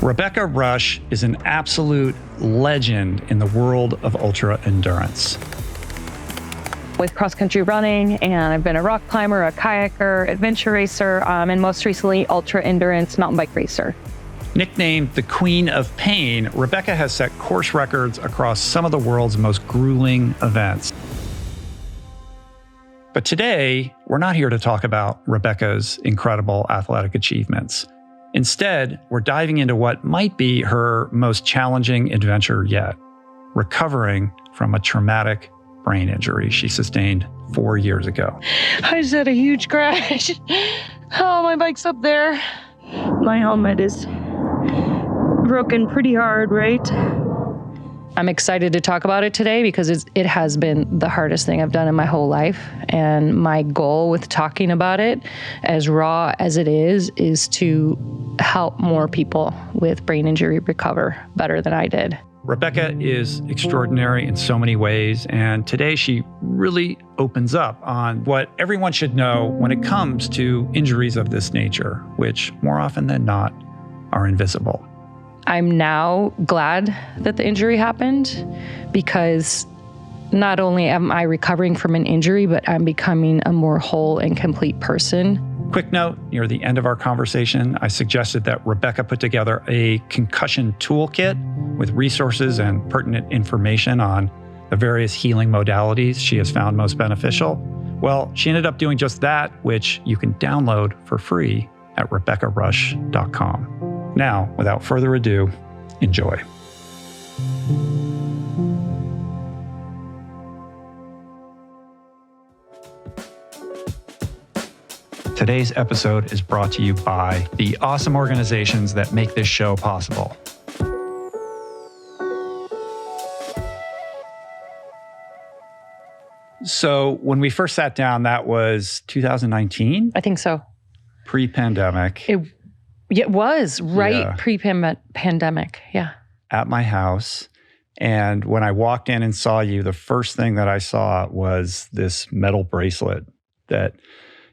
Rebecca Rusch is an absolute legend in the world of ultra endurance. With cross-country running, and I've been a rock climber, a kayaker, adventure racer, and most recently, ultra-endurance mountain bike racer. Nicknamed the Queen of Pain, Rebecca has set course records across some of the world's most grueling events. But today, we're not here to talk about Rebecca's incredible athletic achievements. Instead, we're diving into what might be her most challenging adventure yet, recovering from a traumatic brain injury she sustained 4 years ago. I just had a huge crash. Oh, my bike's up there. My helmet is broken pretty hard, right? I'm excited to talk about it today because it has been the hardest thing I've done in my whole life. And my goal with talking about it, as raw as it is to help more people with brain injury recover better than I did. Rebecca is extraordinary in so many ways, and today she really opens up on what everyone should know when it comes to injuries of this nature, which more often than not are invisible. I'm now glad that the injury happened because not only am I recovering from an injury, but I'm becoming a more whole and complete person. Quick note, near the end of our conversation, I suggested that Rebecca put together a concussion toolkit with resources and pertinent information on the various healing modalities she has found most beneficial. Well, she ended up doing just that, which you can download for free at RebeccaRusch.com. Now, without further ado, enjoy. Today's episode is brought to you by the awesome organizations that make this show possible. So when we first sat down, that was 2019? I think so. Pre-pandemic. It was pre-pandemic, yeah. At my house. And when I walked in and saw you, the first thing that I saw was this metal bracelet that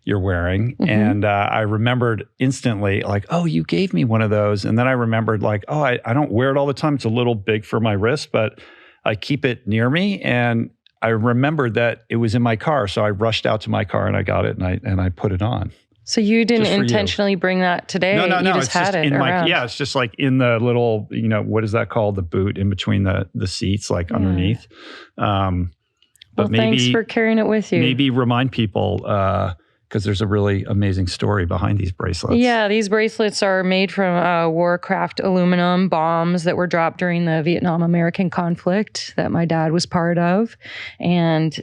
you're wearing. Mm-hmm. And I remembered instantly, like, oh, you gave me one of those. And then I remembered, like, oh, I don't wear it all the time. It's a little big for my wrist, but I keep it near me. And I remembered that it was in my car. So I rushed out to my car and I got it and I put it on. So you didn't intentionally bring that today? No. You just had it around. Yeah, it's just like in the little, what is that called? The boot in between the seats, like underneath. But maybe, thanks for carrying it with you. Maybe remind people, because there's a really amazing story behind these bracelets. Yeah, these bracelets are made from Warcraft aluminum bombs that were dropped during the Vietnam-American conflict that my dad was part of. And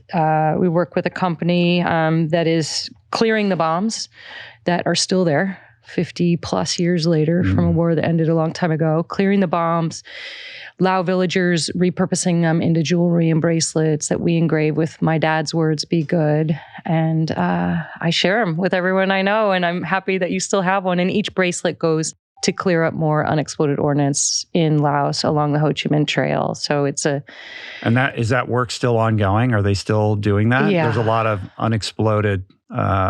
we work with a company that is clearing the bombs that are still there 50 plus years later from a war that ended a long time ago, clearing the bombs, Lao villagers repurposing them into jewelry and bracelets that we engrave with my dad's words, "Be good." And I share them with everyone I know. And I'm happy that you still have one. And each bracelet goes to clear up more unexploded ordnance in Laos along the Ho Chi Minh Trail. So it's And is that work still ongoing? Are they still doing that? Yeah. There's a lot of unexploded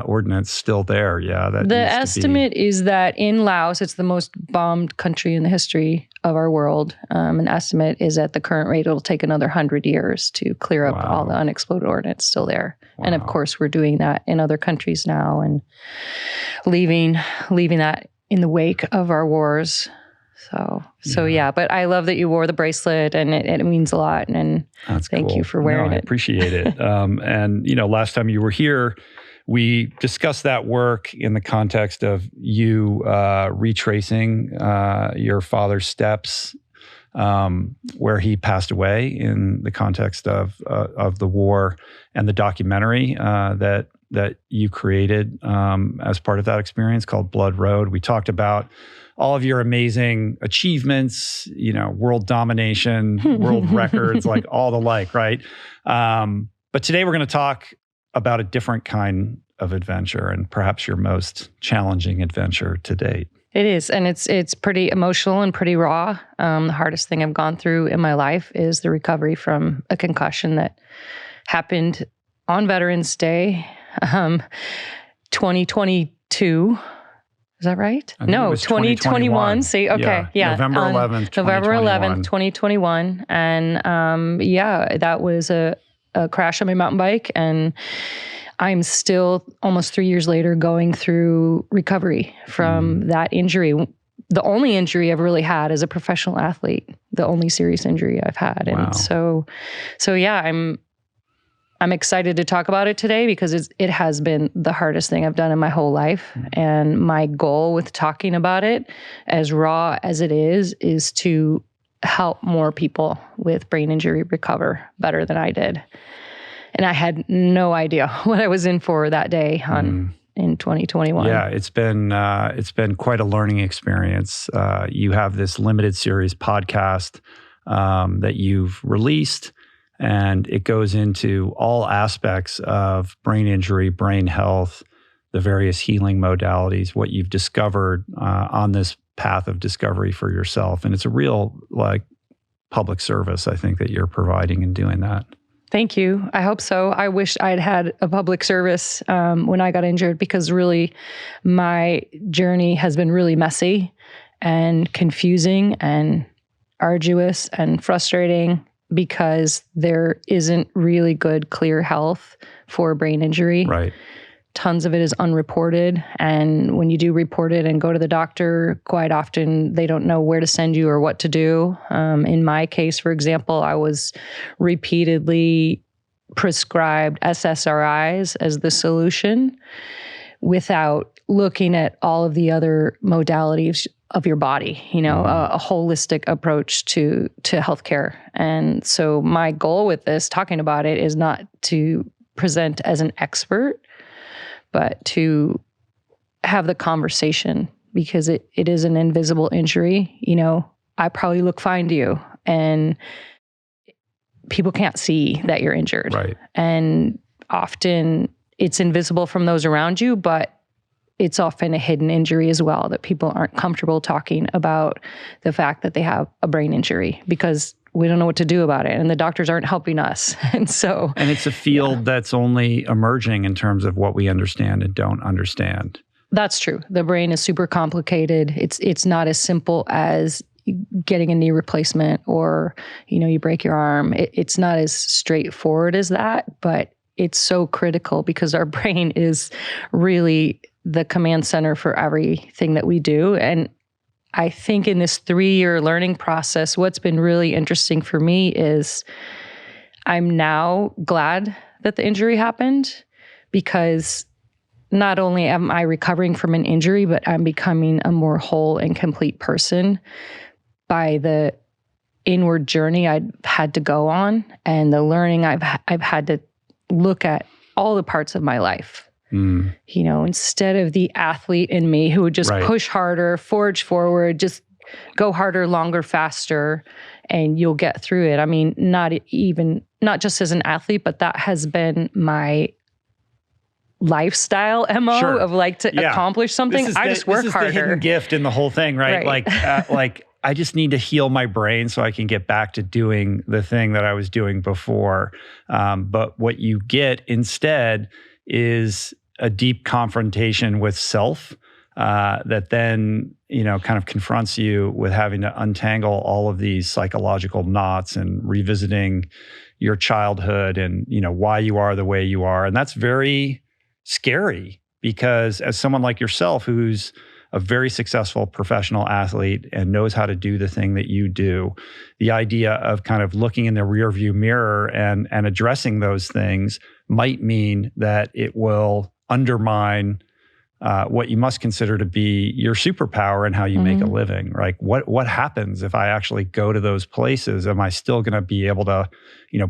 ordnance still there. Yeah. The estimate is that in Laos, it's the most bombed country in the history of our world. An estimate is at the current rate, it'll take another 100 years to clear up all the unexploded ordnance still there. Wow. And of course, we're doing that in other countries now and leaving that in the wake of our wars. So yeah, but I love that you wore the bracelet and it means a lot. And thank you for wearing it. I appreciate it. And last time you were here, we discussed that work in the context of you retracing your father's steps where he passed away in the context of the war and the documentary that you created as part of that experience called Blood Road. We talked about all of your amazing achievements, world domination, world records, like all the like, right? But today we're going to talk about a different kind of adventure and perhaps your most challenging adventure to date. It is, and it's pretty emotional and pretty raw. The hardest thing I've gone through in my life is the recovery from a concussion that happened on Veterans Day, 2022. Is that right? I think it No, was 2021. See, okay. Yeah. November 11th, 2021. November 11th, 2021. And that was a crash on my mountain bike. And I'm still almost 3 years later going through recovery from that injury. The only injury I've really had as a professional athlete, the only serious injury I've had. Wow. And so yeah, I'm excited to talk about it today because it has been the hardest thing I've done in my whole life. And my goal with talking about it, as raw as it is to help more people with brain injury recover better than I did. And I had no idea what I was in for that day in 2021. Yeah, it's been quite a learning experience. You have this limited series podcast that you've released, and it goes into all aspects of brain injury, brain health, the various healing modalities, what you've discovered on this path of discovery for yourself. And it's a real public service, I think, that you're providing in doing that. Thank you. I hope so. I wish I'd had a public service when I got injured, because really my journey has been really messy and confusing and arduous and frustrating, because there isn't really good, clear health for brain injury. Right. Tons of it is unreported. And when you do report it and go to the doctor, quite often they don't know where to send you or what to do. In my case, for example, I was repeatedly prescribed SSRIs as the solution without looking at all of the other modalities of your body, a holistic approach to healthcare. And so my goal with this, talking about it, is not to present as an expert, but to have the conversation, because it is an invisible injury. I probably look fine to you, and people can't see that you're injured. Right. And often it's invisible from those around you, but it's often a hidden injury as well, that people aren't comfortable talking about the fact that they have a brain injury, because we don't know what to do about it, and the doctors aren't helping us. And it's a field that's only emerging in terms of what we understand and don't understand. That's true. The brain is super complicated. It's not as simple as getting a knee replacement or, you break your arm. It's not as straightforward as that, but it's so critical, because our brain is really the command center for everything that we do. And I think in this 3-year learning process, what's been really interesting for me is I'm now glad that the injury happened, because not only am I recovering from an injury, but I'm becoming a more whole and complete person by the inward journey I've had to go on, and the learning I've had to look at all the parts of my life. Instead of the athlete in me who would just push harder, forge forward, just go harder, longer, faster, and you'll get through it. I mean, not just as an athlete, but that has been my lifestyle MO of accomplish something. I just work harder. This is the hidden gift in the whole thing, right? Like I just need to heal my brain so I can get back to doing the thing that I was doing before. But what you get instead is a deep confrontation with self that then, kind of confronts you with having to untangle all of these psychological knots and revisiting your childhood and, why you are the way you are. And that's very scary, because as someone like yourself, who's a very successful professional athlete and knows how to do the thing that you do, the idea of kind of looking in the rearview mirror and addressing those things might mean that it will undermine what you must consider to be your superpower and how you make a living. Like what happens if I actually go to those places? Am I still going to be able to,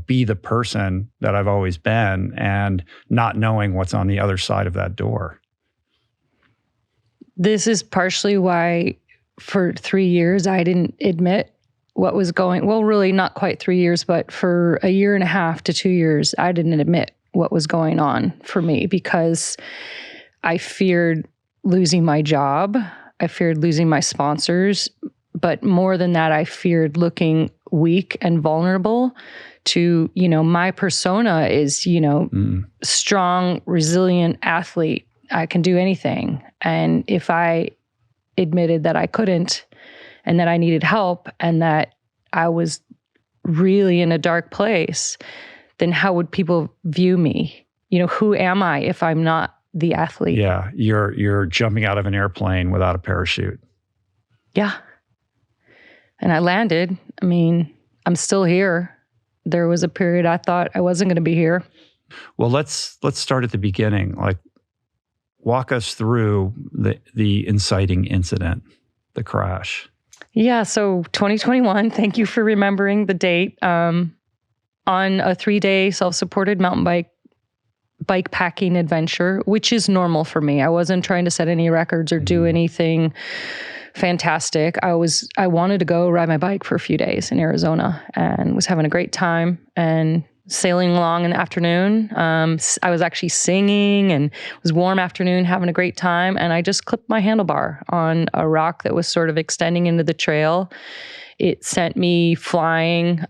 be the person that I've always been, and not knowing what's on the other side of that door? This is partially why for 3 years I didn't admit what was really not quite 3 years, but for 1.5 to 2 years, I didn't admit what was going on for me, because I feared losing my job. I feared losing my sponsors. But more than that, I feared looking weak and vulnerable to, my persona is, strong, resilient athlete. I can do anything. And if I admitted that I couldn't and that I needed help and that I was really in a dark place, then how would people view me? Who am I if I'm not the athlete? Yeah, you're jumping out of an airplane without a parachute. Yeah. And I landed. I mean, I'm still here. There was a period I thought I wasn't going to be here. Well, let's start at the beginning. Like, walk us through the inciting incident, the crash. Yeah, so 2021, thank you for remembering the date. On a 3-day self-supported mountain bike packing adventure, which is normal for me. I wasn't trying to set any records or do anything fantastic. I wanted to go ride my bike for a few days in Arizona and was having a great time and sailing along in the afternoon. I was actually singing and it was warm afternoon, having a great time. And I just clipped my handlebar on a rock that was sort of extending into the trail. It sent me flying,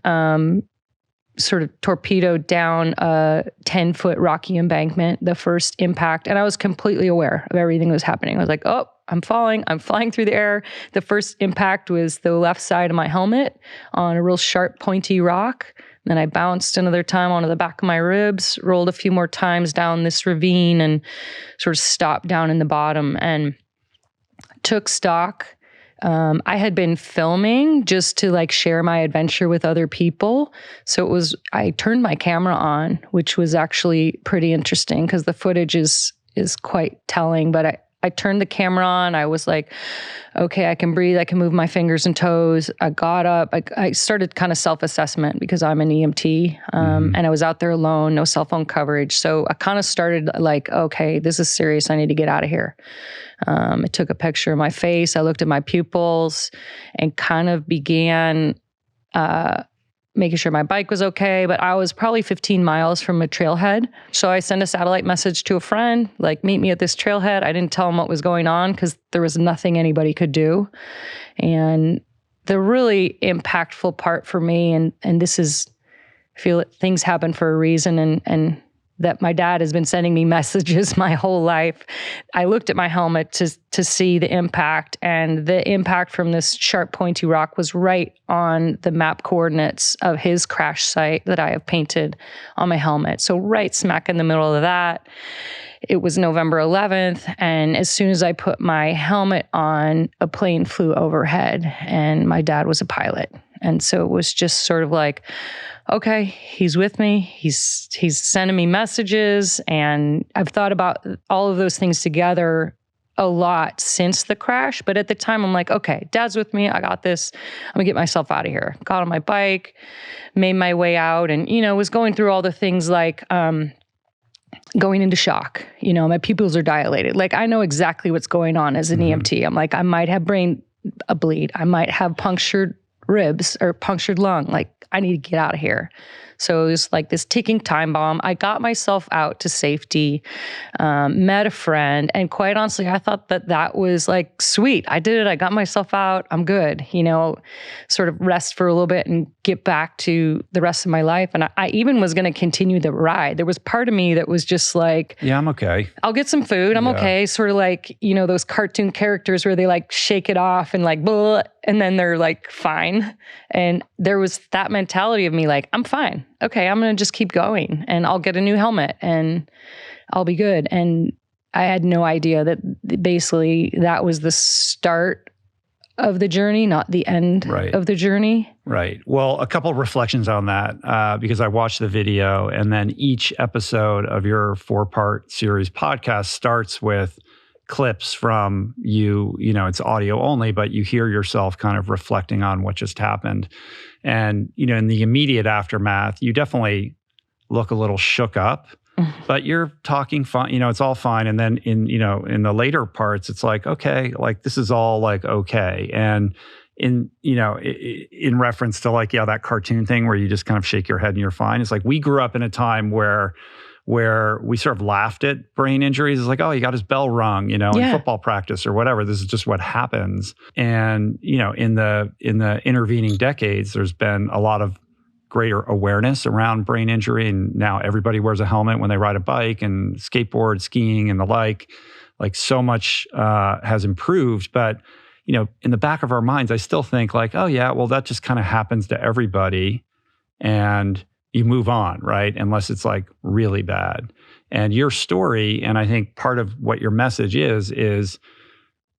sort of torpedoed down a 10-foot rocky embankment, the first impact. And I was completely aware of everything that was happening. I was like, oh, I'm flying through the air. The first impact was the left side of my helmet on a real sharp, pointy rock. Then I bounced another time onto the back of my ribs, rolled a few more times down this ravine and sort of stopped down in the bottom and took stock. I had been filming just to like share my adventure with other people. So I turned my camera on, which was actually pretty interesting because the footage is quite telling, but I turned the camera on. I was like, okay, I can breathe. I can move my fingers and toes. I got up. I started kind of self-assessment because I'm an EMT and I was out there alone, no cell phone coverage. So I kind of started like, okay, this is serious. I need to get out of here. I took a picture of my face. I looked at my pupils and kind of began making sure my bike was okay, but I was probably 15 miles from a trailhead. So I sent a satellite message to a friend, like, meet me at this trailhead. I didn't tell him what was going on because there was nothing anybody could do. And the really impactful part for me, and this is, I feel that things happen for a reason, and that my dad has been sending me messages my whole life. I looked at my helmet to see the impact, and the impact from this sharp, pointy rock was right on the map coordinates of his crash site that I have painted on my helmet. So right smack in the middle of that. It was November 11th, and as soon as I put my helmet on, a plane flew overhead, and my dad was a pilot. And so it was just sort of like, okay, he's with me. He's sending me messages, and I've thought about all of those things together a lot since the crash. But at the time, I'm like, okay, Dad's with me. I got this. I'm gonna get myself out of here. Got on my bike, made my way out, and was going through all the things like going into shock. My pupils are dilated. Like, I know exactly what's going on as an EMT. I'm like, I might have a bleed. I might have punctured ribs or punctured lung. Like, I need to get out of here. So it was like this ticking time bomb. I got myself out to safety, met a friend, and quite honestly, I thought that was like, sweet. I did it. I got myself out. I'm good. Sort of rest for a little bit and get back to the rest of my life. And I even was going to continue the ride. There was part of me that was just like, yeah, I'm okay. I'll get some food. I'm okay. Sort of like, those cartoon characters where they like shake it off and like, blah, and then they're like, fine. And there was that mentality of me like, I'm fine. Okay, I'm going to just keep going and I'll get a new helmet and I'll be good. And I had no idea that basically that was the start of the journey, not the end of the journey. Right. Well, a couple of reflections on that, because I watched the video, and then each episode of your 4-part series podcast starts with clips from you. It's audio only, but you hear yourself kind of reflecting on what just happened. And, in the immediate aftermath, you definitely look a little shook up, but you're talking fine, it's all fine. And then in the later parts, it's like, okay, like this is all like, okay. And in reference to like, that cartoon thing where you just kind of shake your head and you're fine. It's like, we grew up in a time where we sort of laughed at brain injuries. It's like, oh, he got his bell rung, in football practice or whatever. This is just what happens. And, in the intervening decades, there's been a lot of greater awareness around brain injury. And now everybody wears a helmet when they ride a bike and skateboard, skiing and the like. Like so much has improved, but in the back of our minds, I still think like, oh yeah, well that just kind of happens to everybody, and you move on, right? Unless it's like really bad. And your story, and I think part of what your message is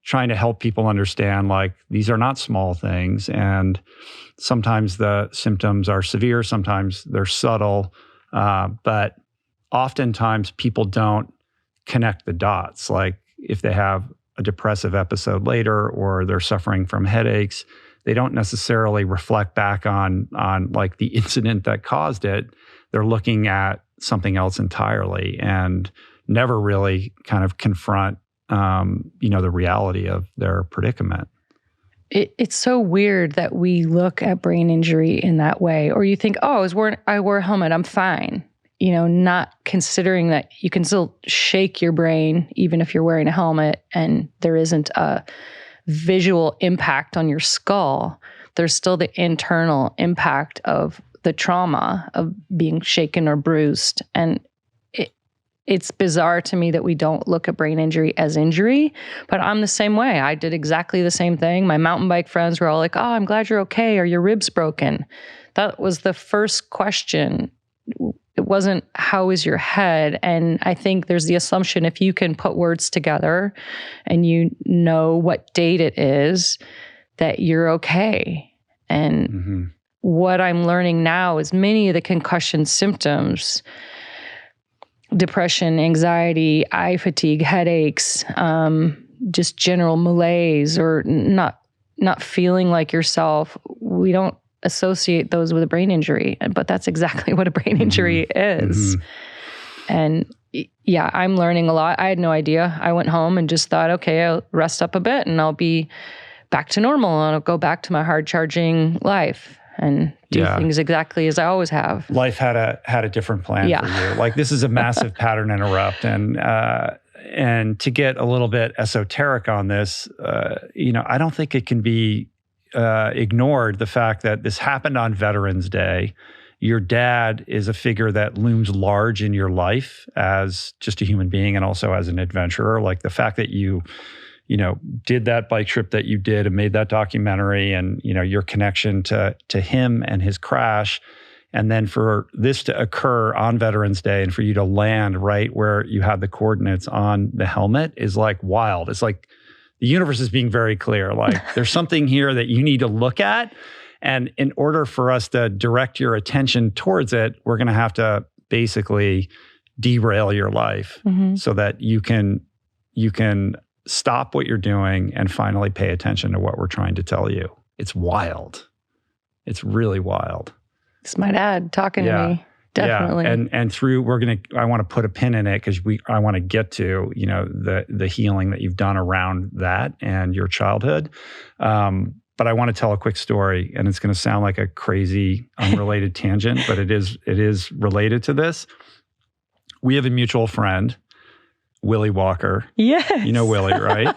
trying to help people understand like these are not small things, and sometimes the symptoms are severe, sometimes they're subtle, but oftentimes people don't connect the dots. Like if they have a depressive episode later or they're suffering from headaches, they don't necessarily reflect back on like the incident that caused it. They're looking at something else entirely and never really kind of confront the reality of their predicament. It's so weird that we look at brain injury in that way. Or you think, oh, I wore a helmet, I'm fine. Not considering that you can still shake your brain even if you're wearing a helmet and there isn't a visual impact on your skull. There's still the internal impact of the trauma of being shaken or bruised. And it's bizarre to me that we don't look at brain injury as injury, but I'm the same way. I did exactly the same thing. My mountain bike friends were all like, oh, I'm glad you're okay. Are your ribs broken? That was the first question. It wasn't, how is your head? And I think there's the assumption if you can put words together and you know what date it is, that you're okay. And what I'm learning now is many of the concussion symptoms, depression, anxiety, eye fatigue, headaches, just general malaise or not feeling like yourself, we don't associate those with a brain injury, but that's exactly what a brain injury is. And yeah, I'm learning a lot. I had no idea. I went home and just thought, okay, I'll rest up a bit and I'll be back to normal and I'll go back to my hard charging life and do things exactly as I always have. Life had a different plan for you. Like this is a massive pattern interrupt, and to get a little bit esoteric on this, I don't think it can be ignored, the fact that this happened on Veterans Day. Your dad is a figure that looms large in your life as just a human being and also as an adventurer. Like the fact that you did that bike trip that you did and made that documentary, and your connection to him and his crash, and then for this to occur on Veterans Day and for you to land right where you had the coordinates on the helmet is like wild. It's like the universe is being very clear. Like there's something here that you need to look at. And in order for us to direct your attention towards it, we're going to have to basically derail your life so that you can stop what you're doing and finally pay attention to what we're trying to tell you. It's wild. It's really wild. It's my dad talking to me. Definitely. Yeah. And through, I want to put a pin in it because I want to get to, the healing that you've done around that and your childhood. But I want to tell a quick story, and it's going to sound like a crazy, unrelated tangent, but it is related to this. We have a mutual friend, Willie Walker. Yes. You know Willie, right?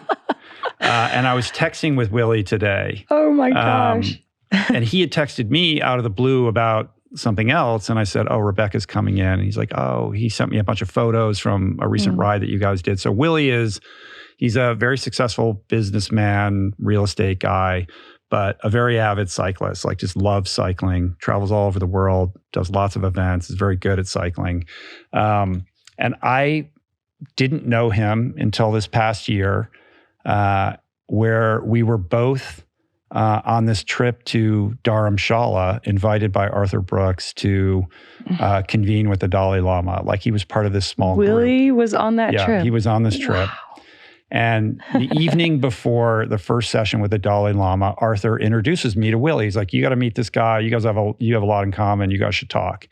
And I was texting with Willie today. Oh my gosh. And he had texted me out of the blue about something else. And I said, oh, Rebecca's coming in. And he's like, oh, he sent me a bunch of photos from a recent ride that you guys did. So Willie he's a very successful businessman, real estate guy, but a very avid cyclist, like just loves cycling, travels all over the world, does lots of events, is very good at cycling. And I didn't know him until this past year, where we were both on this trip to Dharamshala, invited by Arthur Brooks to convene with the Dalai Lama. Like he was part of this small group. Willie was on that trip. Yeah, he was on this trip. Wow. And the evening before the first session with the Dalai Lama, Arthur introduces me to Willie. He's like, you got to meet this guy. You guys have a lot in common. You guys should talk.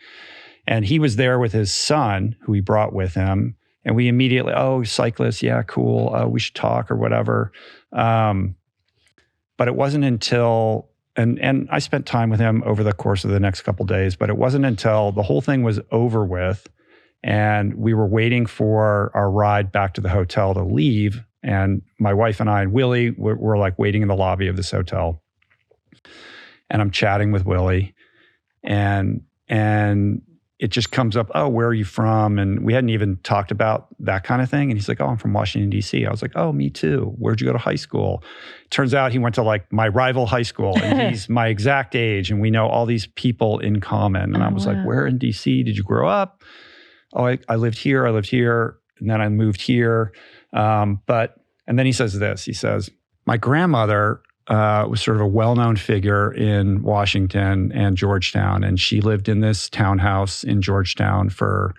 And he was there with his son, who he brought with him. And we immediately, oh, cyclist, yeah, cool. We should talk or whatever. But it wasn't until, and I spent time with him over the course of the next couple of days, but it wasn't until the whole thing was over with and we were waiting for our ride back to the hotel to leave. And my wife and I and Willie were like waiting in the lobby of this hotel. And I'm chatting with Willie. And it just comes up, oh, where are you from? And we hadn't even talked about that kind of thing. And he's like, oh, I'm from Washington, D.C. I was like, oh, me too. Where'd you go to high school? Turns out he went to like my rival high school and he's my exact age. And we know all these people in common. And I was like, where in D.C. did you grow up? Oh, I lived here. And then I moved here. And then he says this, he says, my grandmother was sort of a well-known figure in Washington and Georgetown. And she lived in this townhouse in Georgetown for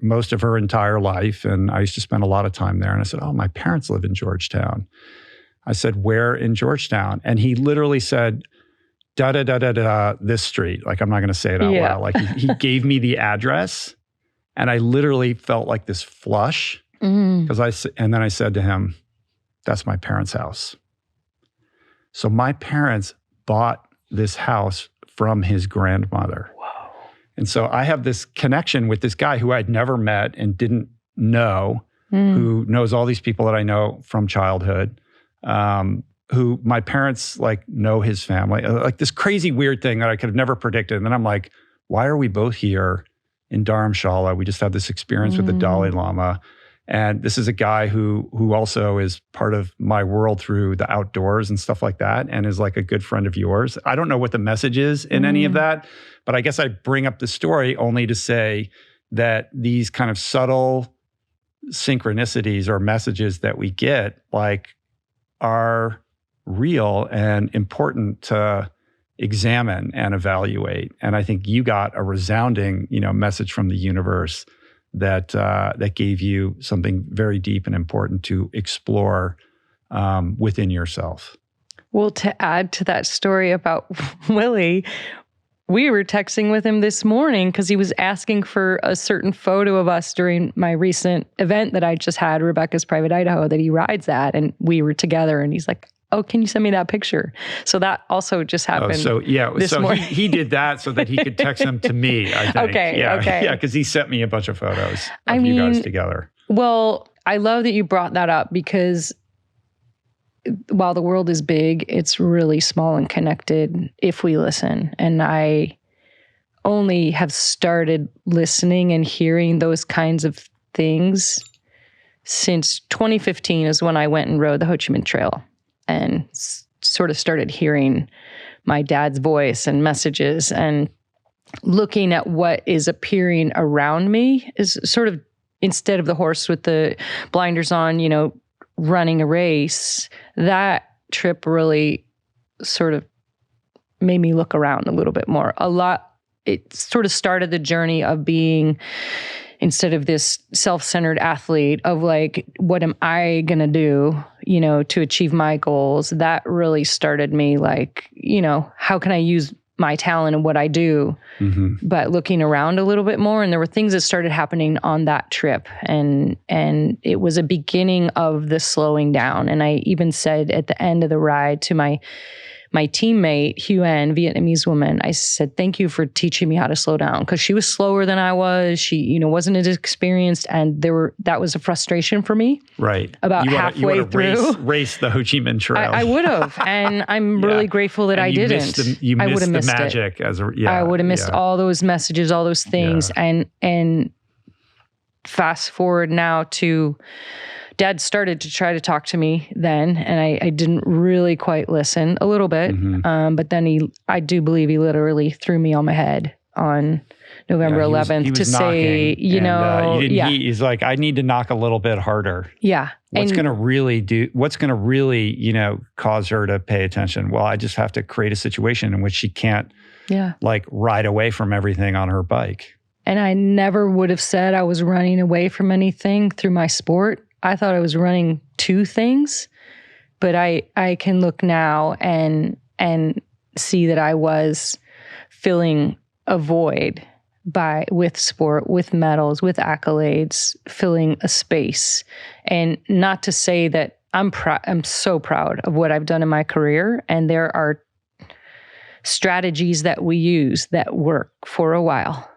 most of her entire life. And I used to spend a lot of time there. And I said, oh, my parents live in Georgetown. I said, where in Georgetown? And he literally said, da-da-da-da-da, this street. Like, I'm not going to say it out loud. Like, he gave me the address. And I literally felt like this flush. And then I said to him, that's my parents' house. So my parents bought this house from his grandmother. Wow. And so I have this connection with this guy who I'd never met and didn't know, who knows all these people that I know from childhood, who my parents like know his family, like this crazy weird thing that I could have never predicted. And then I'm like, why are we both here in Dharamshala? We just had this experience with the Dalai Lama. And this is a guy who also is part of my world through the outdoors and stuff like that, and is like a good friend of yours. I don't know what the message is in any of that, but I guess I bring up the story only to say that these kind of subtle synchronicities or messages that we get like are real and important to examine and evaluate. And I think you got a resounding, message from the universe that gave you something very deep and important to explore within yourself. Well, to add to that story about Willie, we were texting with him this morning because he was asking for a certain photo of us during my recent event that I just had, Rebecca's Private Idaho, that he rides at, and we were together, and he's like, oh, can you send me that picture? So that also just happened. This morning. He did that so that he could text them to me, I think. Okay. Yeah, because he sent me a bunch of photos of you guys together. Well, I love that you brought that up because while the world is big, it's really small and connected if we listen. And I only have started listening and hearing those kinds of things since 2015 is when I went and rode the Ho Chi Minh Trail and sort of started hearing my dad's voice and messages and looking at what is appearing around me is sort of, instead of the horse with the blinders on, running a race, that trip really sort of made me look around a little bit more. It sort of started the journey of being, instead of this self-centered athlete of like, what am I going to do, to achieve my goals? That really started me like, how can I use my talent and what I do, but looking around a little bit more. And there were things that started happening on that trip. And it was a beginning of the slowing down. And I even said at the end of the ride to my teammate, Heroine, Vietnamese woman, I said, thank you for teaching me how to slow down, because she was slower than I was. She, wasn't as experienced. And that was a frustration for me. Right. About halfway through. Race the Ho Chi Minh Trail. I would have. And I'm really grateful that I didn't. I would have missed the magic. I would have missed all those messages, all those things. Yeah. And fast forward now to Dad started to try to talk to me then, and I didn't really quite listen, a little bit. But then I do believe he literally threw me on my head on November 11th to say, he's like, I need to knock a little bit harder. Yeah. What's going to really, cause her to pay attention? Well, I just have to create a situation in which she can't ride away from everything on her bike. And I never would have said I was running away from anything through my sport. I thought I was running to things, but I can look now and see that I was filling a void with sport, with medals, with accolades, filling a space. And not to say that I'm so proud of what I've done in my career, and there are strategies that we use that work for a while.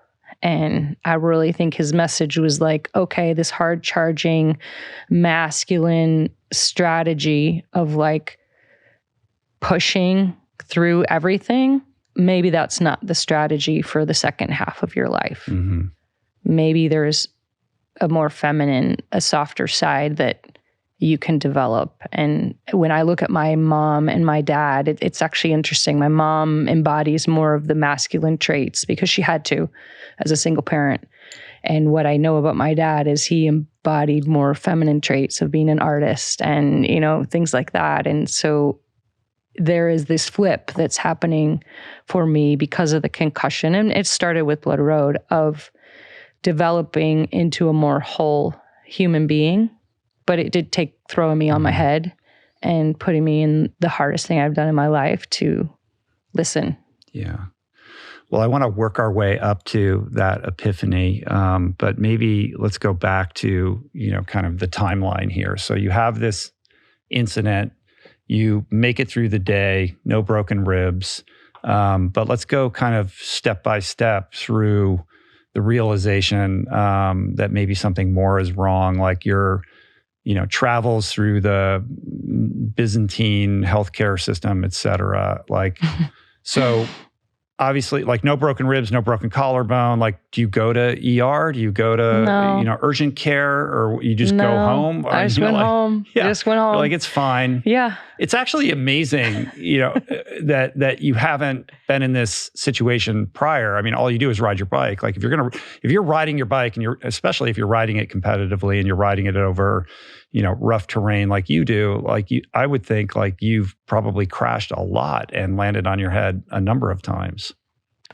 And I really think his message was like, okay, this hard charging masculine strategy of like pushing through everything maybe that's not the strategy for the second half of your life. Mm-hmm. Maybe there's a more feminine, a softer side that you can develop. And when I look at my mom and my dad, it's actually interesting. My mom embodies more of the masculine traits because she had to as a single parent. And what I know about my dad is he embodied more feminine traits of being an artist and, you know, things like that. And so there is this flip that's happening for me because of the concussion. And it started with Blood Road of developing into a more whole human being. But it did take throwing me on my head and putting me in the hardest thing I've done in my life to listen. Yeah. Well, I want to work our way up to that epiphany, but maybe let's go back to, you know, kind of the timeline here. So you have this incident, you make it through the day, no broken ribs, but let's go kind of step by step through the realization that maybe something more is wrong, like your, you know, travels through the Byzantine healthcare system, et cetera. Like, so obviously, like no broken ribs, no broken collarbone. Like, do you go to ER? Do you go to, you know, urgent care, or you just go home? I just went home. Yeah, just went home. Like, it's fine. Yeah. It's actually amazing, you know, that you haven't been in this situation prior. I mean, all you do is ride your bike. Like, if you're riding your bike and especially if you're riding it competitively and you're riding it over, you know, rough terrain like you do, I would think like you've probably crashed a lot and landed on your head a number of times.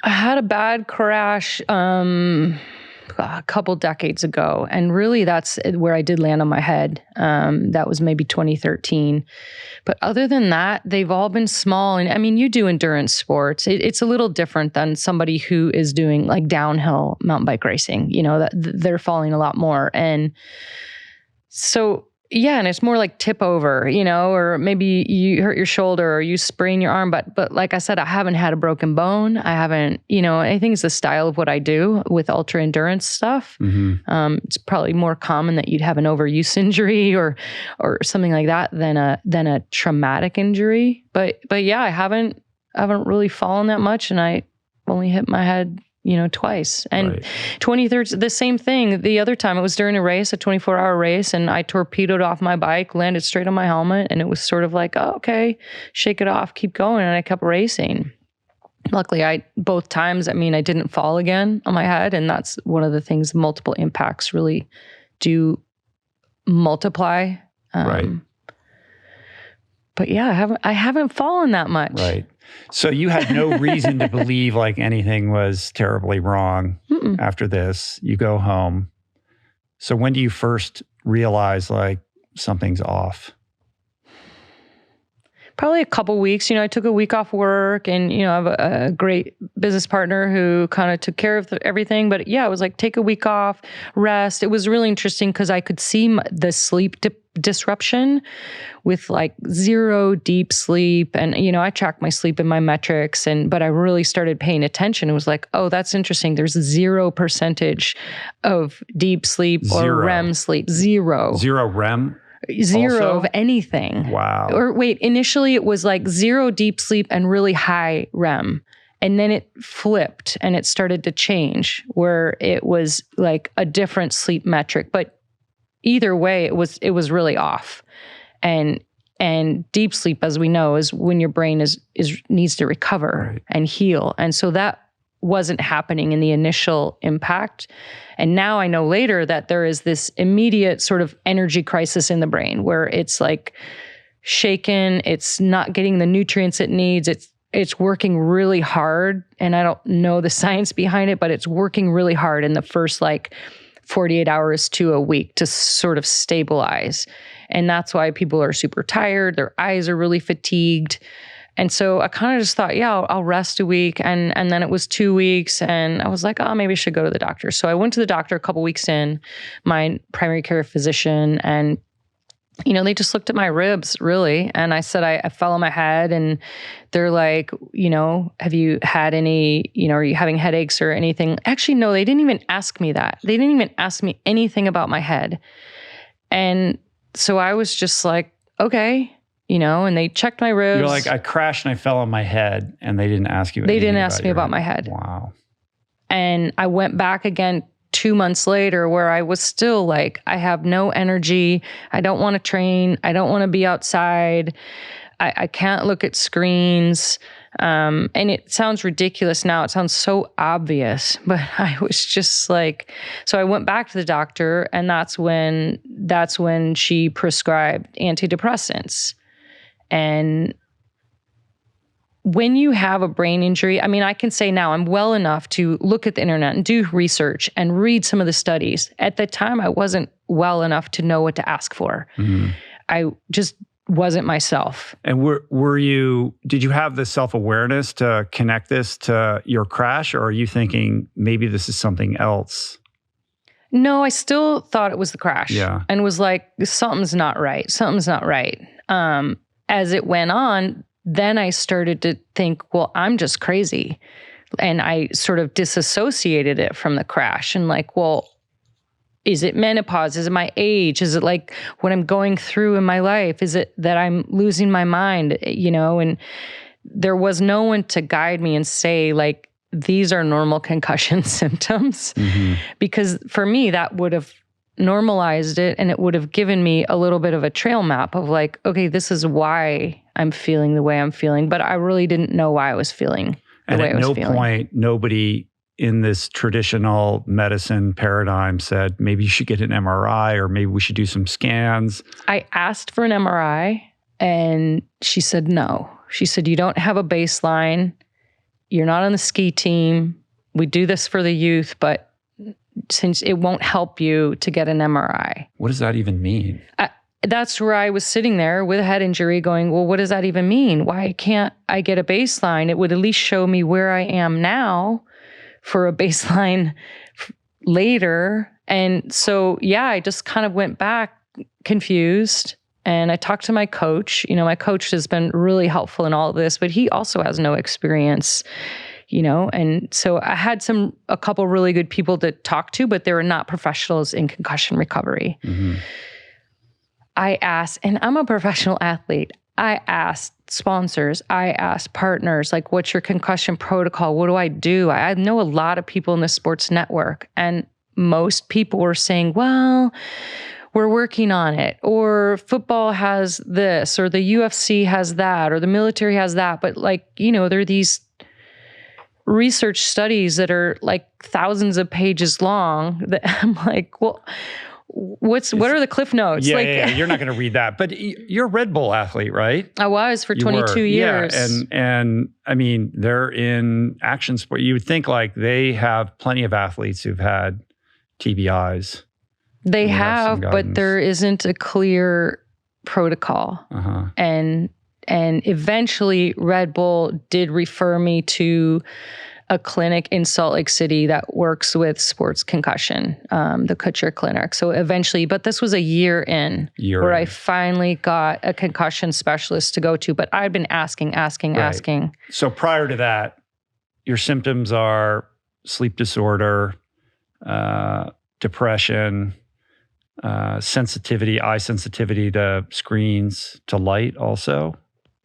I had a bad crash a couple decades ago, and really that's where I did land on my head. That was maybe 2013. But other than that, they've all been small. And I mean, you do endurance sports. It's a little different than somebody who is doing like downhill mountain bike racing. You know, that they're falling a lot more. And so, yeah, and it's more like tip over, you know, or maybe you hurt your shoulder or you sprain your arm. But like I said, I haven't had a broken bone. I haven't, you know, I think it's the style of what I do with ultra endurance stuff. Mm-hmm. It's probably more common that you'd have an overuse injury or something like that than a traumatic injury. But yeah, I haven't really fallen that much, and I only hit my head, you know, twice. And 2013, the same thing. The other time it was during a race, a 24-hour race, and I torpedoed off my bike, landed straight on my helmet, and it was sort of like, oh, okay, shake it off, keep going. And I kept racing. Luckily, both times, I mean, I didn't fall again on my head. And that's one of the things, multiple impacts really do multiply. Right. But yeah, I haven't fallen that much. Right. So you had no reason to believe like anything was terribly wrong after this. You go home. So when do you first realize like something's off? Probably a couple weeks. You know, I took a week off work, and, you know, I have a great business partner who kind of took care of everything. But yeah, it was like, take a week off, rest. It was really interesting because I could see the sleep disruption with like zero deep sleep. And, you know, I track my sleep in my metrics, but I really started paying attention. It was like, oh, that's interesting. There's 0% of deep sleep or REM sleep. Zero REM? Zero also? Of anything. Wow. Or wait, initially it was like zero deep sleep and really high REM. And then it flipped and it started to change where it was like a different sleep metric. But either way, it was really off. And deep sleep, as we know, is when your brain needs to recover and heal. And so that wasn't happening in the initial impact. And now I know later that there is this immediate sort of energy crisis in the brain where it's like shaken, it's not getting the nutrients it needs, it's working really hard. And I don't know the science behind it, but it's working really hard in the first like 48 hours to a week to sort of stabilize. And that's why people are super tired, their eyes are really fatigued. And so I kind of just thought, yeah, I'll rest a week. And then it was 2 weeks, and I was like, oh, maybe I should go to the doctor. So I went to the doctor a couple weeks in, my primary care physician, and, you know, they just looked at my ribs, really. And I said, I fell on my head, and they're like, you know, have you had any, you know, are you having headaches or anything? Actually, no, they didn't even ask me that. They didn't even ask me anything about my head. And so I was just like, okay. and they checked my ribs. You're like, I crashed and I fell on my head, and they didn't ask you anything. They didn't ask me about my head. Wow. And I went back again 2 months later where I was still like, I have no energy. I don't want to train. I don't want to be outside. I can't look at screens. And it sounds ridiculous now. It sounds so obvious, but I was just like, so I went back to the doctor, and that's when she prescribed antidepressants. And when you have a brain injury, I mean, I can say now I'm well enough to look at the internet and do research and read some of the studies. At the time, I wasn't well enough to know what to ask for. Mm-hmm. I just wasn't myself. And did you have the self-awareness to connect this to your crash, or are you thinking maybe this is something else? No, I still thought it was the crash. Yeah. And was like, something's not right. Something's not right. As it went on, then I started to think, well, I'm just crazy. And I sort of disassociated it from the crash and like, well, is it menopause? Is it my age? Is it like what I'm going through in my life? Is it that I'm losing my mind? And there was no one to guide me and say like, these are normal concussion symptoms. Mm-hmm. Because for me, that would have normalized it, and it would have given me a little bit of a trail map of like, okay, this is why I'm feeling the way I'm feeling. But I really didn't know why I was feeling the way I was feeling. And at no point, nobody in this traditional medicine paradigm said, maybe you should get an MRI, or maybe we should do some scans. I asked for an MRI, and she said no. She said, you don't have a baseline. You're not on the ski team. We do this for the youth, but since it won't help you to get an MRI. What does that even mean? That's where I was sitting there with a head injury going, well, what does that even mean? Why can't I get a baseline? It would at least show me where I am now for a baseline later. And so, yeah, I just kind of went back confused, and I talked to my coach. My coach has been really helpful in all of this, but he also has no experience. And so I had a couple really good people to talk to, but they were not professionals in concussion recovery. Mm-hmm. I asked, and I'm a professional athlete, I asked sponsors, I asked partners, like, what's your concussion protocol? What do I do? I know a lot of people in the sports network, and most people were saying, well, we're working on it, or football has this, or the UFC has that, or the military has that. But there are these research studies that are like thousands of pages long that I'm like, well, what are the cliff notes? Yeah, you're not going to read that. But you're a Red Bull athlete, right? I was for 22 years. Yeah, and I mean, they're in action sport. You would think like they have plenty of athletes who've had TBIs. They have, but there isn't a clear protocol. Uh-huh. And eventually Red Bull did refer me to a clinic in Salt Lake City that works with sports concussion, the Kutcher Clinic. So eventually, but this was a year in where I finally got a concussion specialist to go to, but I'd been asking. So prior to that, your symptoms are sleep disorder, depression, eye sensitivity to screens, to light also.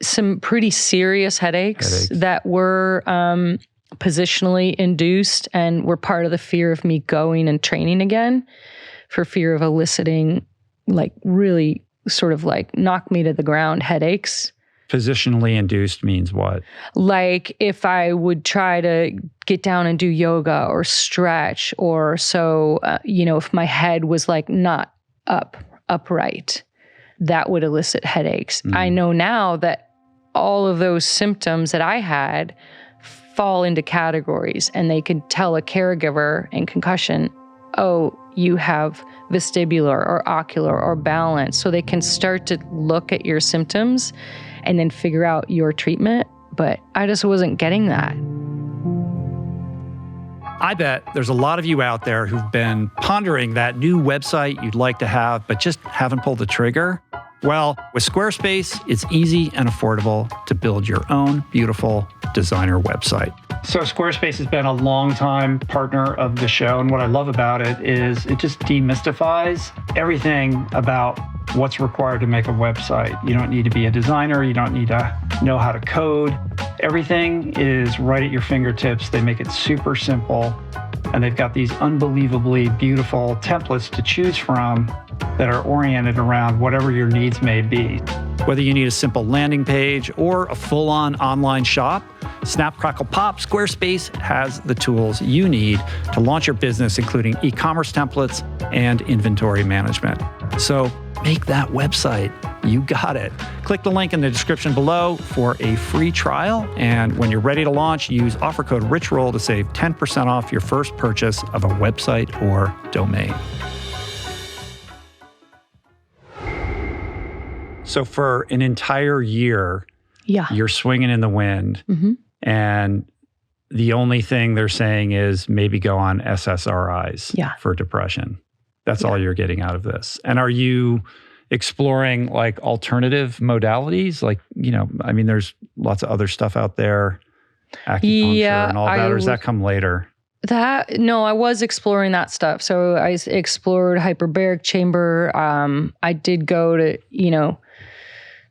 Some pretty serious headaches that were positionally induced and were part of the fear of me going and training again, for fear of eliciting like really sort of like knock me to the ground headaches. Positionally induced means what? Like if I would try to get down and do yoga or stretch, or if my head was like not upright, that would elicit headaches. I know now that all of those symptoms that I had fall into categories, and they can tell a caregiver in concussion, oh, you have vestibular or ocular or balance. So they can start to look at your symptoms and then figure out your treatment. But I just wasn't getting that. I bet there's a lot of you out there who've been pondering that new website you'd like to have, but just haven't pulled the trigger. Well, with Squarespace, it's easy and affordable to build your own beautiful designer website. So Squarespace has been a long-time partner of the show, and what I love about it is it just demystifies everything about what's required to make a website. You don't need to be a designer. You don't need to know how to code. Everything is right at your fingertips. They make it super simple. And they've got these unbelievably beautiful templates to choose from that are oriented around whatever your needs may be. Whether you need a simple landing page or a full-on online shop, Snap, Crackle, Pop, Squarespace has the tools you need to launch your business, including e-commerce templates and inventory management. So make that website. You got it. Click the link in the description below for a free trial. And when you're ready to launch, use offer code RichRoll to save 10% off your first purchase of a website or domain. So for an entire year, you're swinging in the wind. Mm-hmm. And the only thing they're saying is maybe go on SSRIs for depression. That's all you're getting out of this. And are you exploring like alternative modalities? Like, you know, I mean, there's lots of other stuff out there, acupuncture and all that, or does that come later? No, I was exploring that stuff. So I explored hyperbaric chamber. I did go to,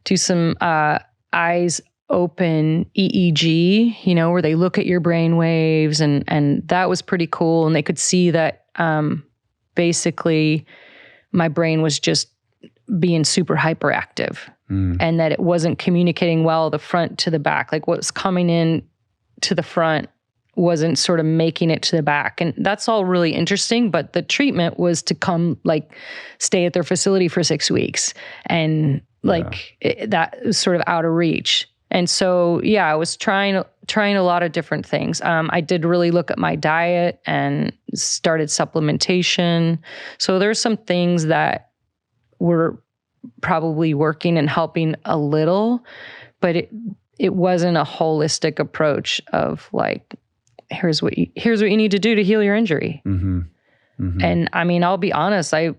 do some eyes open EEG, where they look at your brain waves, and that was pretty cool. And they could see that basically my brain was just being super hyperactive and that it wasn't communicating well the front to the back. Like what was coming in to the front wasn't sort of making it to the back. And that's all really interesting. But the treatment was to stay at their facility for 6 weeks. And that was sort of out of reach. And so, I was trying a lot of different things. I did really look at my diet and started supplementation. So there's some things that were probably working and helping a little, but it wasn't a holistic approach of like, here's what you need to do to heal your injury. Mm-hmm. Mm-hmm. And I mean, I'll be honest, I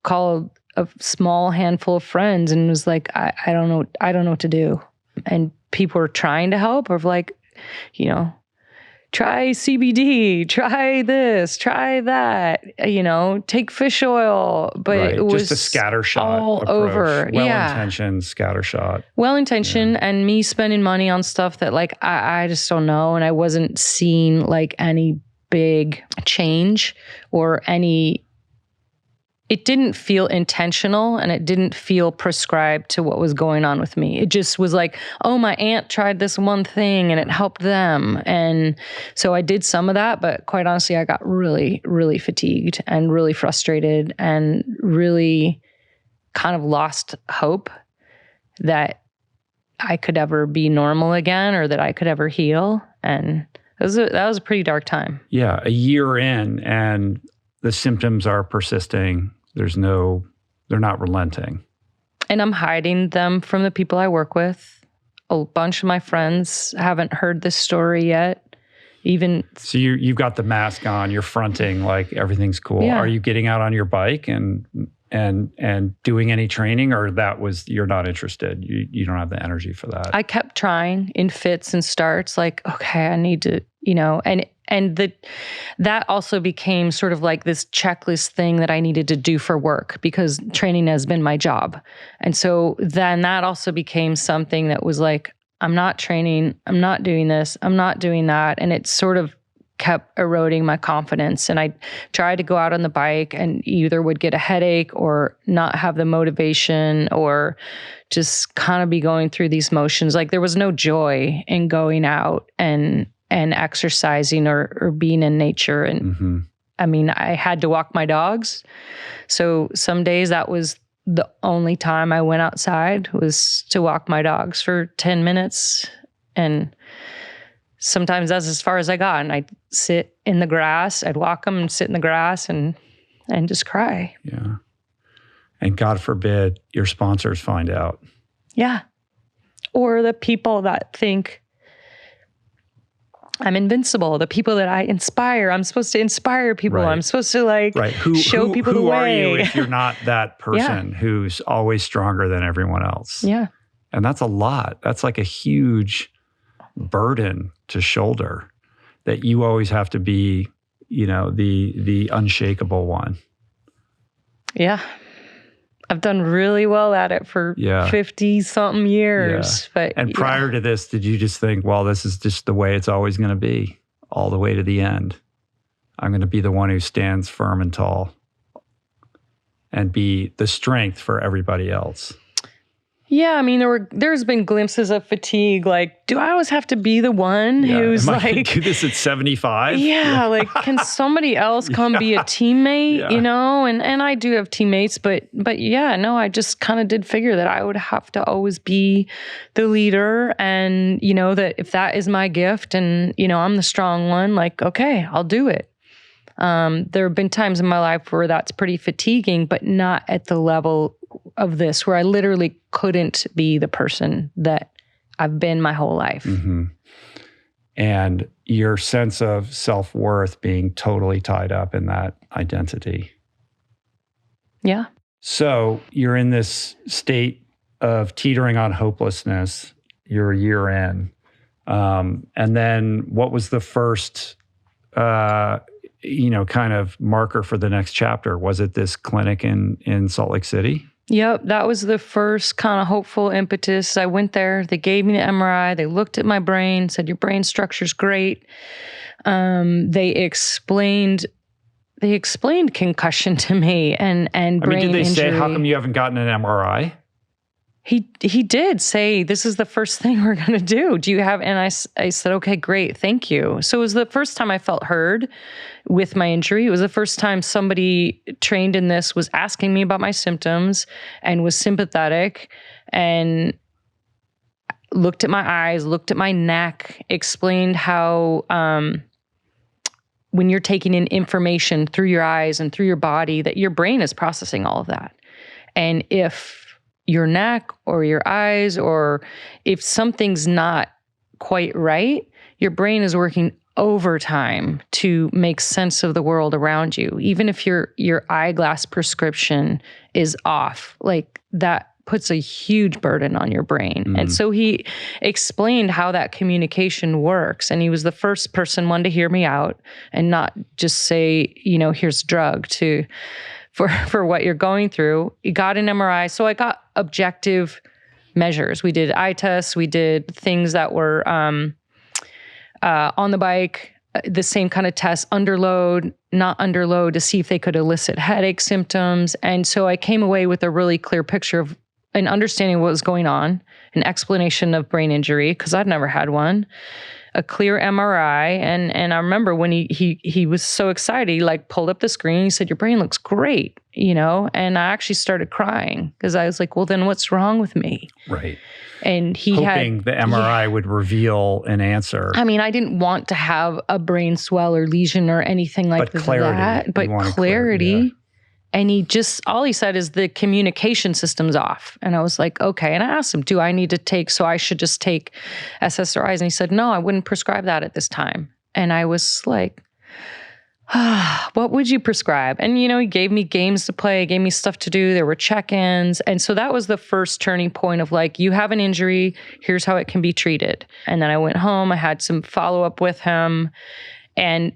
called a small handful of friends and was like, I don't know what to do. And people were trying to help, or like, try CBD, try this, try that, take fish oil. But it was just a scattershot all approach. Over. Well-intentioned scattershot. Well-intentioned, and me spending money on stuff that like, I just don't know. And I wasn't seeing like any big change or it didn't feel intentional, and it didn't feel prescribed to what was going on with me. It just was like, oh, my aunt tried this one thing and it helped them. And so I did some of that, but quite honestly, I got really, really fatigued and really frustrated and really kind of lost hope that I could ever be normal again or that I could ever heal. And that was a pretty dark time. Yeah, a year in and the symptoms are persisting. They're not relenting. And I'm hiding them from the people I work with. A bunch of my friends haven't heard this story yet. So you've got the mask on, you're fronting like everything's cool. Yeah. Are you getting out on your bike and doing any training, or you're not interested? You don't have the energy for that. I kept trying in fits and starts, like, okay, I need to, that also became sort of like this checklist thing that I needed to do for work because training has been my job. And so then that also became something that was like, I'm not training, I'm not doing this, I'm not doing that. And it sort of kept eroding my confidence. And I tried to go out on the bike and either would get a headache or not have the motivation or just kind of be going through these motions. Like there was no joy in going out and exercising or being in nature. And I mean, I had to walk my dogs. So some days that was the only time I went outside was to walk my dogs for 10 minutes. And sometimes that's as far as I got. And I'd sit in the grass. I'd walk them and sit in the grass and just cry. Yeah. And God forbid your sponsors find out. Yeah. Or the people that think I'm invincible. The people that I inspire. I'm supposed to inspire people. Right. I'm supposed to show people the way. Who are you if you're not that person who's always stronger than everyone else? Yeah. And that's a lot. That's like a huge burden to shoulder, that you always have to be, the unshakable one. Yeah. I've done really well at it for 50 something years. But and prior to this, did you just think, well, this is just the way it's always going to be all the way to the end? I'm going to be the one who stands firm and tall and be the strength for everybody else. Yeah, I mean, there's been glimpses of fatigue. Like, do I always have to be the one who's Am I like, gonna do this at 75? Yeah, like, can somebody else come be a teammate? You know, and I do have teammates, but yeah, no, I just kind of did figure that I would have to always be the leader, and you know that if that is my gift, and you know I'm the strong one, like, okay, I'll do it. There have been times in my life where that's pretty fatiguing, but not at the level of this, where I literally couldn't be the person that I've been my whole life. Mm-hmm. And your sense of self-worth being totally tied up in that identity. Yeah. So you're in this state of teetering on hopelessness. You're a year in. And then what was the first kind of marker for the next chapter? Was it this clinic in Salt Lake City? Yep, that was the first kind of hopeful impetus. I went there, they gave me the MRI, they looked at my brain, said your brain structure's great. They explained concussion to me and brain did they injury. say, how come you haven't gotten an MRI? He did say, this is the first thing we're going to do. Do you have, and I said, okay, great. Thank you. So it was the first time I felt heard with my injury. It was the first time somebody trained in this was asking me about my symptoms and was sympathetic and looked at my eyes, looked at my neck, explained how, when you're taking in information through your eyes and through your body, that your brain is processing all of that. And if your neck or your eyes, or if something's not quite right, your brain is working overtime to make sense of the world around you. Even if your eyeglass prescription is off, like that puts a huge burden on your brain. Mm. And so he explained how that communication works. And he was the first one to hear me out and not just say, here's a drug for what you're going through. You got an MRI. So I got objective measures. We did eye tests. We did things that were on the bike, the same kind of tests, underload, not underload, to see if they could elicit headache symptoms. And so I came away with a really clear picture of an understanding of what was going on, an explanation of brain injury, because I'd never had one, a clear MRI. And I remember when he was so excited, he like pulled up the screen. He said, your brain looks great, and I actually started crying because I was like, well, then what's wrong with me? Right. And hoping the MRI would reveal an answer. I mean, I didn't want to have a brain swell or lesion or anything like that. But clarity. Yeah. And all he said is the communication system's off. And I was like, okay. And I asked him, so I should just take SSRIs? And he said, no, I wouldn't prescribe that at this time. And I was like, what would you prescribe? And, he gave me games to play, gave me stuff to do. There were check-ins. And so that was the first turning point of like, you have an injury, here's how it can be treated. And then I went home, I had some follow-up with him, and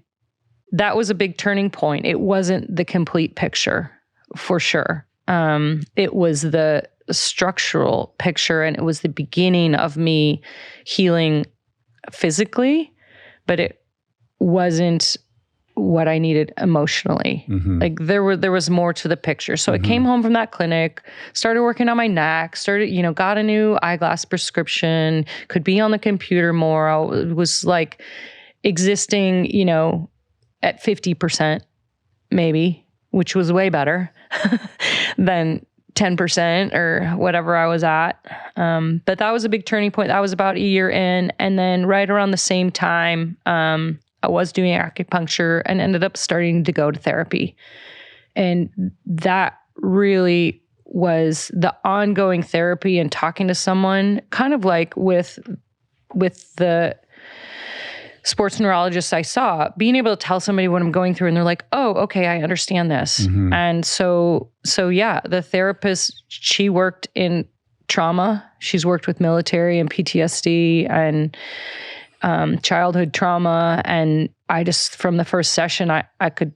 that was a big turning point. It wasn't the complete picture, for sure. It was the structural picture, and it was the beginning of me healing physically, but it wasn't what I needed emotionally. Mm-hmm. Like there was more to the picture. So I came home from that clinic, started working on my neck, got a new eyeglass prescription, could be on the computer more. I was like existing, at 50% maybe, which was way better than 10% or whatever I was at. But that was a big turning point. That was about a year in. And then right around the same time, I was doing acupuncture and ended up starting to go to therapy. And that really was the ongoing therapy and talking to someone, kind of like with the sports neurologists I saw, being able to tell somebody what I'm going through, and they're like, oh, okay, I understand this. Mm-hmm. And so yeah, the therapist, she worked in trauma. She's worked with military and PTSD and childhood trauma. And I just, from the first session, I could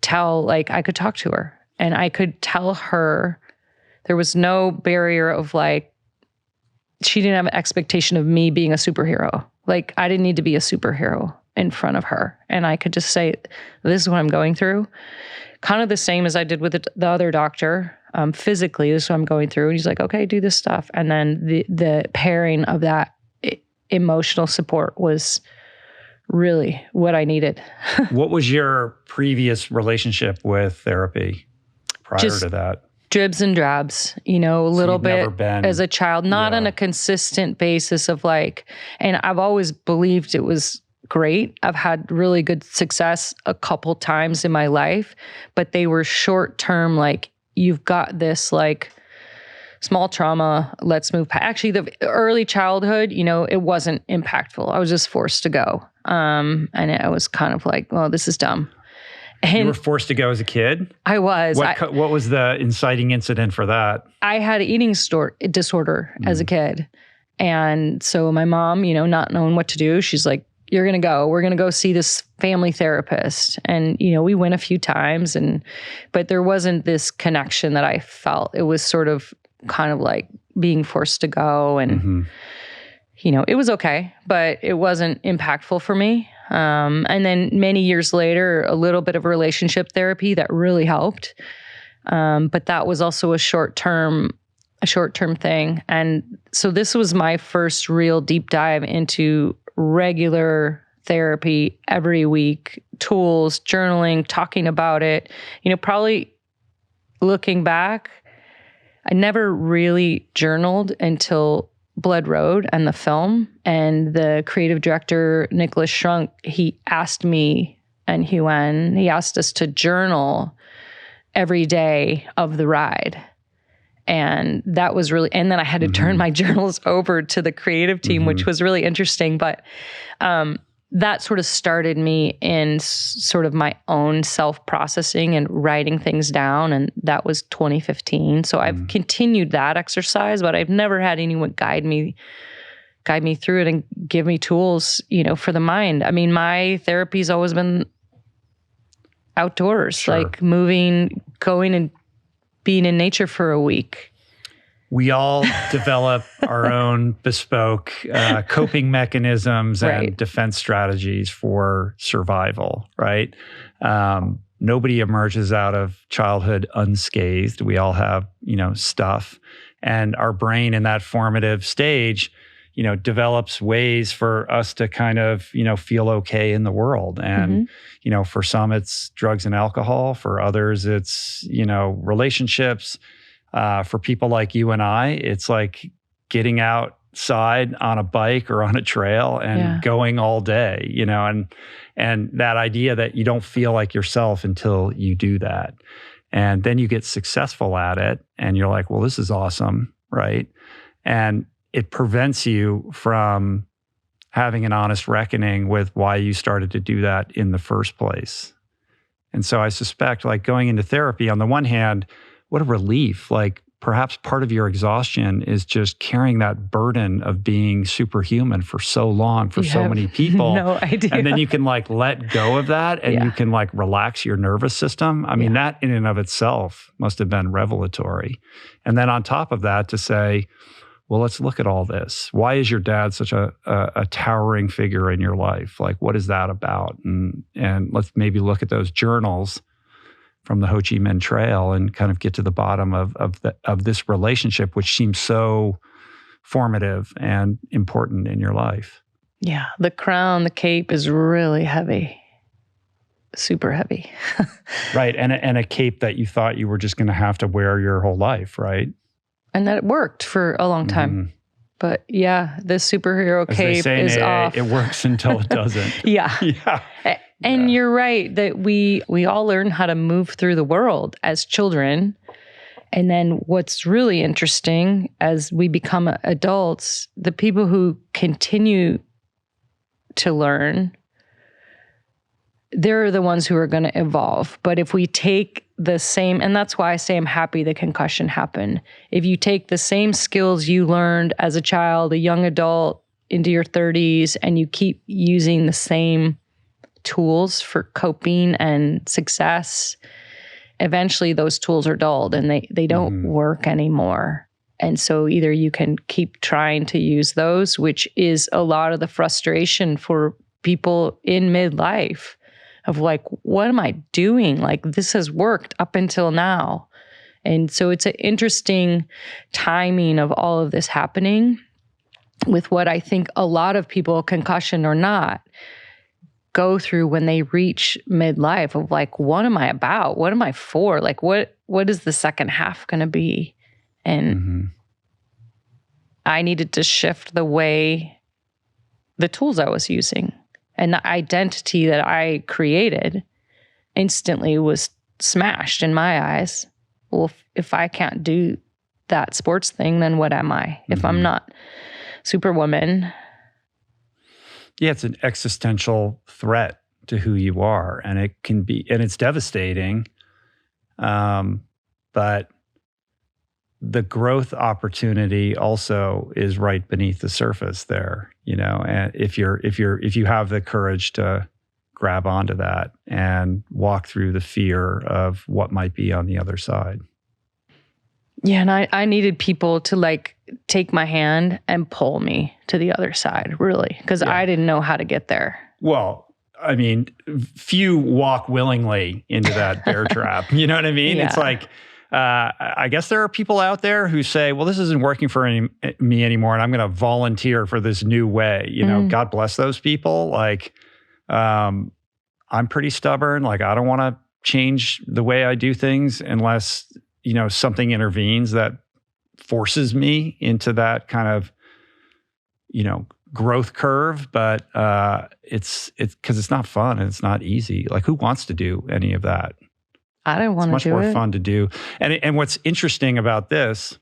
tell, like, I could talk to her and I could tell her There was no barrier of like, she didn't have an expectation of me being a superhero. Like, I didn't need to be a superhero in front of her. And I could just say, this is what I'm going through. Kind of the same as I did with the other doctor. Physically, this is what I'm going through. And he's like, okay, do this stuff. And then the pairing of that emotional support was really what I needed. What was your previous relationship with therapy prior to that? Dribs and drabs, a little bit as a child, not on a consistent basis of like, and I've always believed it was great. I've had really good success a couple times in my life, but they were short term, like, you've got this like small trauma, let's move past. Actually, the early childhood, it wasn't impactful. I was just forced to go. And I was kind of like, well, this is dumb. And you were forced to go as a kid? I was. What was the inciting incident for that? I had an eating disorder as a kid. And so my mom, not knowing what to do, she's like, you're going to go. We're going to go see this family therapist. And, we went a few times, but there wasn't this connection that I felt. It was sort of kind of like being forced to go. And, it was okay, but it wasn't impactful for me. And then many years later, a little bit of relationship therapy that really helped. But that was also a short-term thing. And so this was my first real deep dive into regular therapy every week, tools, journaling, talking about it. Probably looking back, I never really journaled until Blood Road and the film. And the creative director, Nicholas Schrunk, he asked me and Heroine, he asked us to journal every day of the ride. And that was really, and then I had to turn my journals over to the creative team, which was really interesting. But that sort of started me in sort of my own self-processing and writing things down. And that was 2015. So I've continued that exercise, but I've never had anyone guide me through it and give me tools, for the mind. I mean, my therapy's always been outdoors, like moving, going and being in nature for a week. We all develop our own bespoke coping mechanisms and defense strategies for survival, right? Nobody emerges out of childhood unscathed. We all have, stuff. And our brain in that formative stage, develops ways for us to kind of, feel okay in the world. And, for some it's drugs and alcohol. For others, it's, relationships. For people like you and I, it's like getting outside on a bike or on a trail and going all day, and that idea that you don't feel like yourself until you do that. And then you get successful at it and you're like, well, this is awesome, right? And it prevents you from having an honest reckoning with why you started to do that in the first place. And so I suspect, like, going into therapy, on the one hand, what a relief. Like, perhaps part of your exhaustion is just carrying that burden of being superhuman for so long, for so many people. No idea. And then you can like let go of that and you can like relax your nervous system. I mean, that in and of itself must have been revelatory. And then on top of that, to say, well, let's look at all this. Why is your dad such a towering figure in your life? Like, what is that about? And let's maybe look at those journals from the Ho Chi Minh Trail and kind of get to the bottom of this relationship, which seems so formative and important in your life. Yeah, the crown, the cape is really heavy, super heavy. Right, and a cape that you thought you were just going to have to wear your whole life, right? And that it worked for a long time. But yeah, the superhero cape is off. It works until it doesn't. Yeah. And you're right that we all learn how to move through the world as children. And then what's really interesting as we become adults, the people who continue to learn, they're the ones who are going to evolve. But if we take the same, and that's why I say I'm happy the concussion happened. If you take the same skills you learned as a child, a young adult, into your 30s, and you keep using the same tools for coping and success, eventually those tools are dulled and they don't work anymore. And so either you can keep trying to use those, which is a lot of the frustration for people in midlife of like, what am I doing? Like, this has worked up until now. And so it's an interesting timing of all of this happening with what I think a lot of people, concussion or not, go through when they reach midlife of like, what am I about? What am I for? Like, what is the second half going to be? And I needed to shift the tools I was using, and the identity that I created instantly was smashed in my eyes. Well, if I can't do that sports thing, then what am I? If I'm not Superwoman. Yeah, it's an existential threat to who you are, and it can be, and it's devastating. But the growth opportunity also is right beneath the surface there, and if you have the courage to grab onto that and walk through the fear of what might be on the other side. Yeah, and I needed people to like take my hand and pull me to the other side, really, because I didn't know how to get there. Well, I mean, few walk willingly into that bear trap. You know what I mean? Yeah. It's like, I guess there are people out there who say, well, this isn't working for me anymore, and I'm going to volunteer for this new way. God bless those people. Like, I'm pretty stubborn. Like, I don't want to change the way I do things unless, something intervenes that forces me into that kind of, growth curve. But it's because it's not fun and it's not easy. Like, who wants to do any of that? I don't want to do it. It's much more fun to do. And what's interesting about this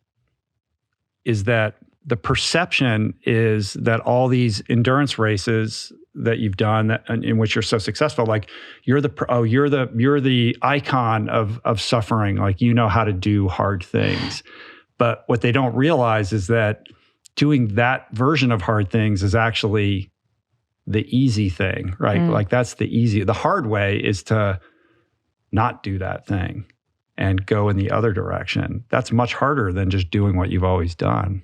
is that the perception is that all these endurance races that you've done in which you're so successful, like you're the icon of suffering, like you know how to do hard things. But what they don't realize is that doing that version of hard things is actually the easy thing, right? Like that's the hard way is to not do that thing and go in the other direction. That's much harder than just doing what you've always done.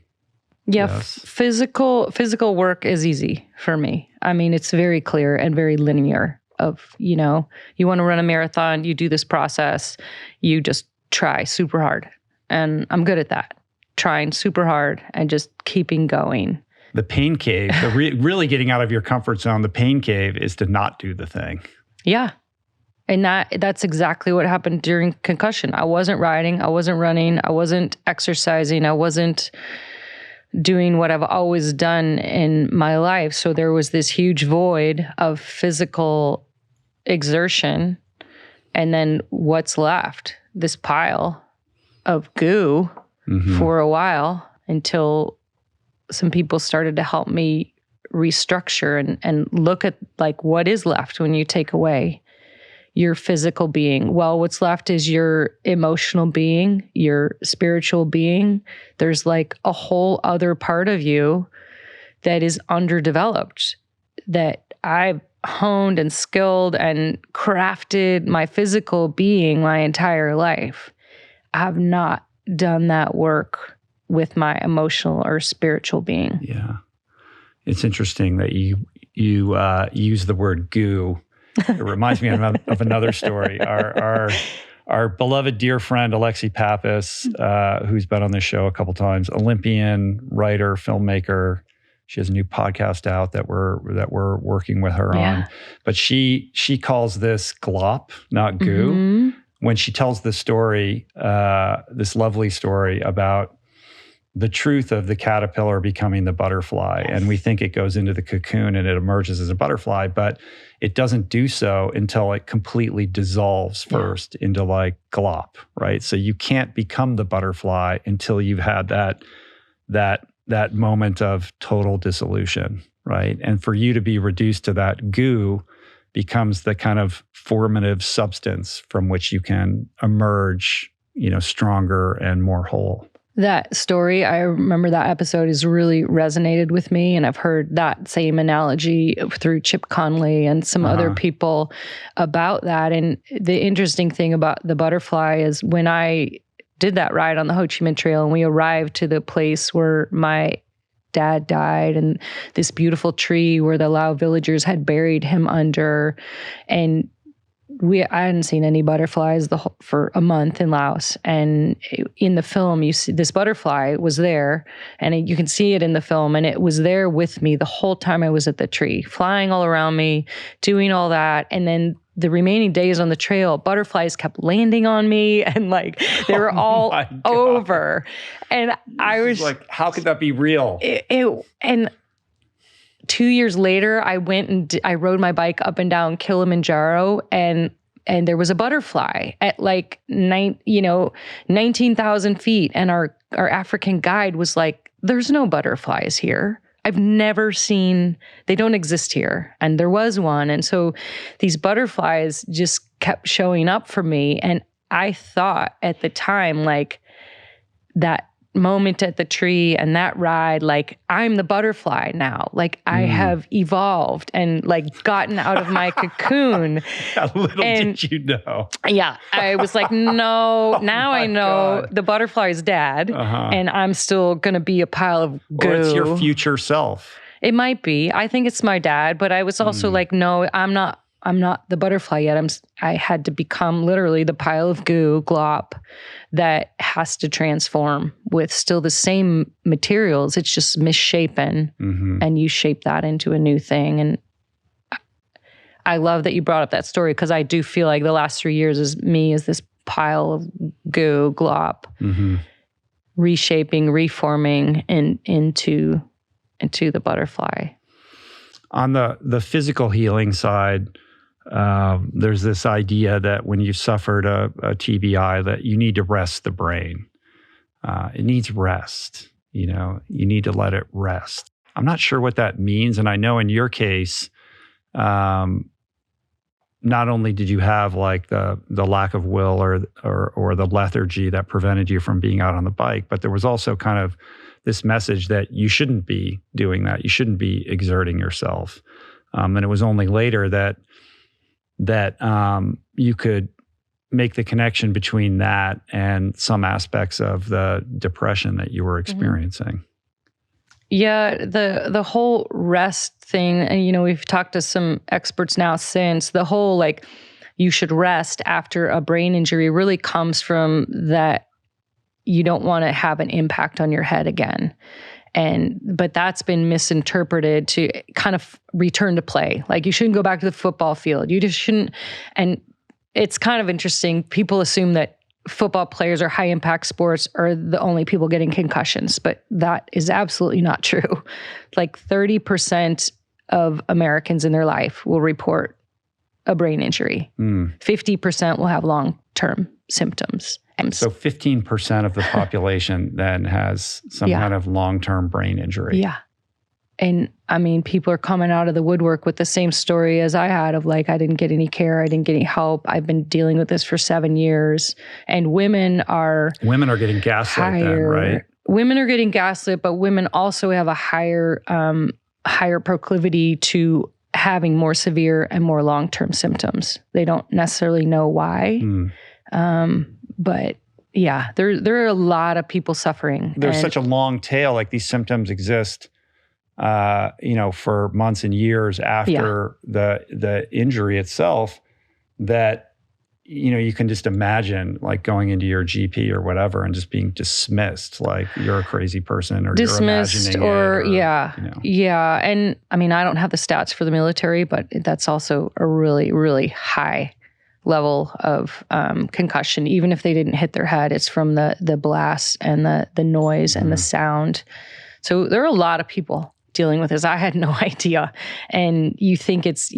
Yeah, yes. Physical work is easy for me. I mean, it's very clear and very linear of, you want to run a marathon, you do this process, you just try super hard. And I'm good at that. Trying super hard and just keeping going. The pain cave, really getting out of your comfort zone, the pain cave is to not do the thing. Yeah. And that's exactly what happened during concussion. I wasn't riding, I wasn't running, I wasn't exercising, I wasn't doing what I've always done in my life. So there was this huge void of physical exertion. And then what's left? This pile of goo for a while until some people started to help me restructure and look at like what is left when you take away your physical being. Well, what's left is your emotional being, your spiritual being. There's like a whole other part of you that is underdeveloped, that I've honed and skilled and crafted my physical being my entire life. I have not done that work with my emotional or spiritual being. Yeah. It's interesting that you use the word goo. It reminds me of another story. Our beloved dear friend Alexi Pappas, who's been on this show a couple times, Olympian, writer, filmmaker. She has a new podcast out that we're working with her on. But she calls this glop, not goo. When she tells this story, this lovely story about the truth of the caterpillar becoming the butterfly. And we think it goes into the cocoon and it emerges as a butterfly, but it doesn't do so until it completely dissolves first into like glop, right? So you can't become the butterfly until you've had that moment of total dissolution, right? And for you to be reduced to that goo becomes the kind of formative substance from which you can emerge, stronger and more whole. That story, I remember that episode has really resonated with me. And I've heard that same analogy through Chip Conley and some other people about that. And the interesting thing about the butterfly is when I did that ride on the Ho Chi Minh Trail and we arrived to the place where my dad died and this beautiful tree where the Lao villagers had buried him under, and I hadn't seen any butterflies for a month in Laos. And in the film, you see this butterfly was there, and you can see it in the film. And it was there with me the whole time I was at the tree, flying all around me, doing all that. And then the remaining days on the trail, butterflies kept landing on me, and like they were all over. And I was like, how could that be real? And 2 years later, I went and I rode my bike up and down Kilimanjaro, and there was a butterfly at like 19,000 feet. And our African guide was like, there's no butterflies here. I've never seen, they don't exist here. And there was one. And so these butterflies just kept showing up for me. And I thought at the time, like that moment at the tree and that ride, like I'm the butterfly now. Like I have evolved and like gotten out of my cocoon. Did you know. Yeah. I was like, no, now I know God. The butterfly's dad and I'm still going to be a pile of goo. Or it's your future self. It might be. I think it's my dad, but I was also like, no, I'm not the butterfly yet. I had to become literally the pile of goo, glop, that has to transform with still the same materials. It's just misshapen, and you shape that into a new thing. And I love that you brought up that story, because I do feel like the last 3 years is me as this pile of goo, glop, reshaping, reforming into the butterfly. On the physical healing side, there's this idea that when you suffered a TBI, that you need to rest the brain. It needs rest. You need to let it rest. I'm not sure what that means. And I know in your case, not only did you have like the lack of will or the lethargy that prevented you from being out on the bike, but there was also kind of this message that you shouldn't be doing that. You shouldn't be exerting yourself. And it was only later that you could make the connection between that and some aspects of the depression that you were experiencing. Yeah, the whole rest thing, and we've talked to some experts now since, the whole like you should rest after a brain injury really comes from that you don't want to have an impact on your head again. But that's been misinterpreted to kind of return to play. Like you shouldn't go back to the football field. You just shouldn't. And it's kind of interesting. People assume that football players or high impact sports are the only people getting concussions, but that is absolutely not true. Like 30% of Americans in their life will report a brain injury. 50% will have long-term symptoms. So 15% of the population then has some kind of long-term brain injury. Yeah. And I mean, people are coming out of the woodwork with the same story as I had of like, I didn't get any care. I didn't get any help. I've been dealing with this for 7 years. And women are getting gaslit then, right? Women are getting gaslit, but women also have a higher proclivity to having more severe and more long-term symptoms. They don't necessarily know why. But yeah, there are a lot of people suffering. There's such a long tail, like these symptoms exist, for months and years after the injury itself, that, you can just imagine like going into your GP or whatever and just being dismissed, like you're a crazy person or dismissed you're imagining it. Yeah. And I mean, I don't have the stats for the military, but that's also a really, really high level of concussion. Even if they didn't hit their head, it's from the blast and the noise and the sound. So there are a lot of people dealing with this. I had no idea. And you think it's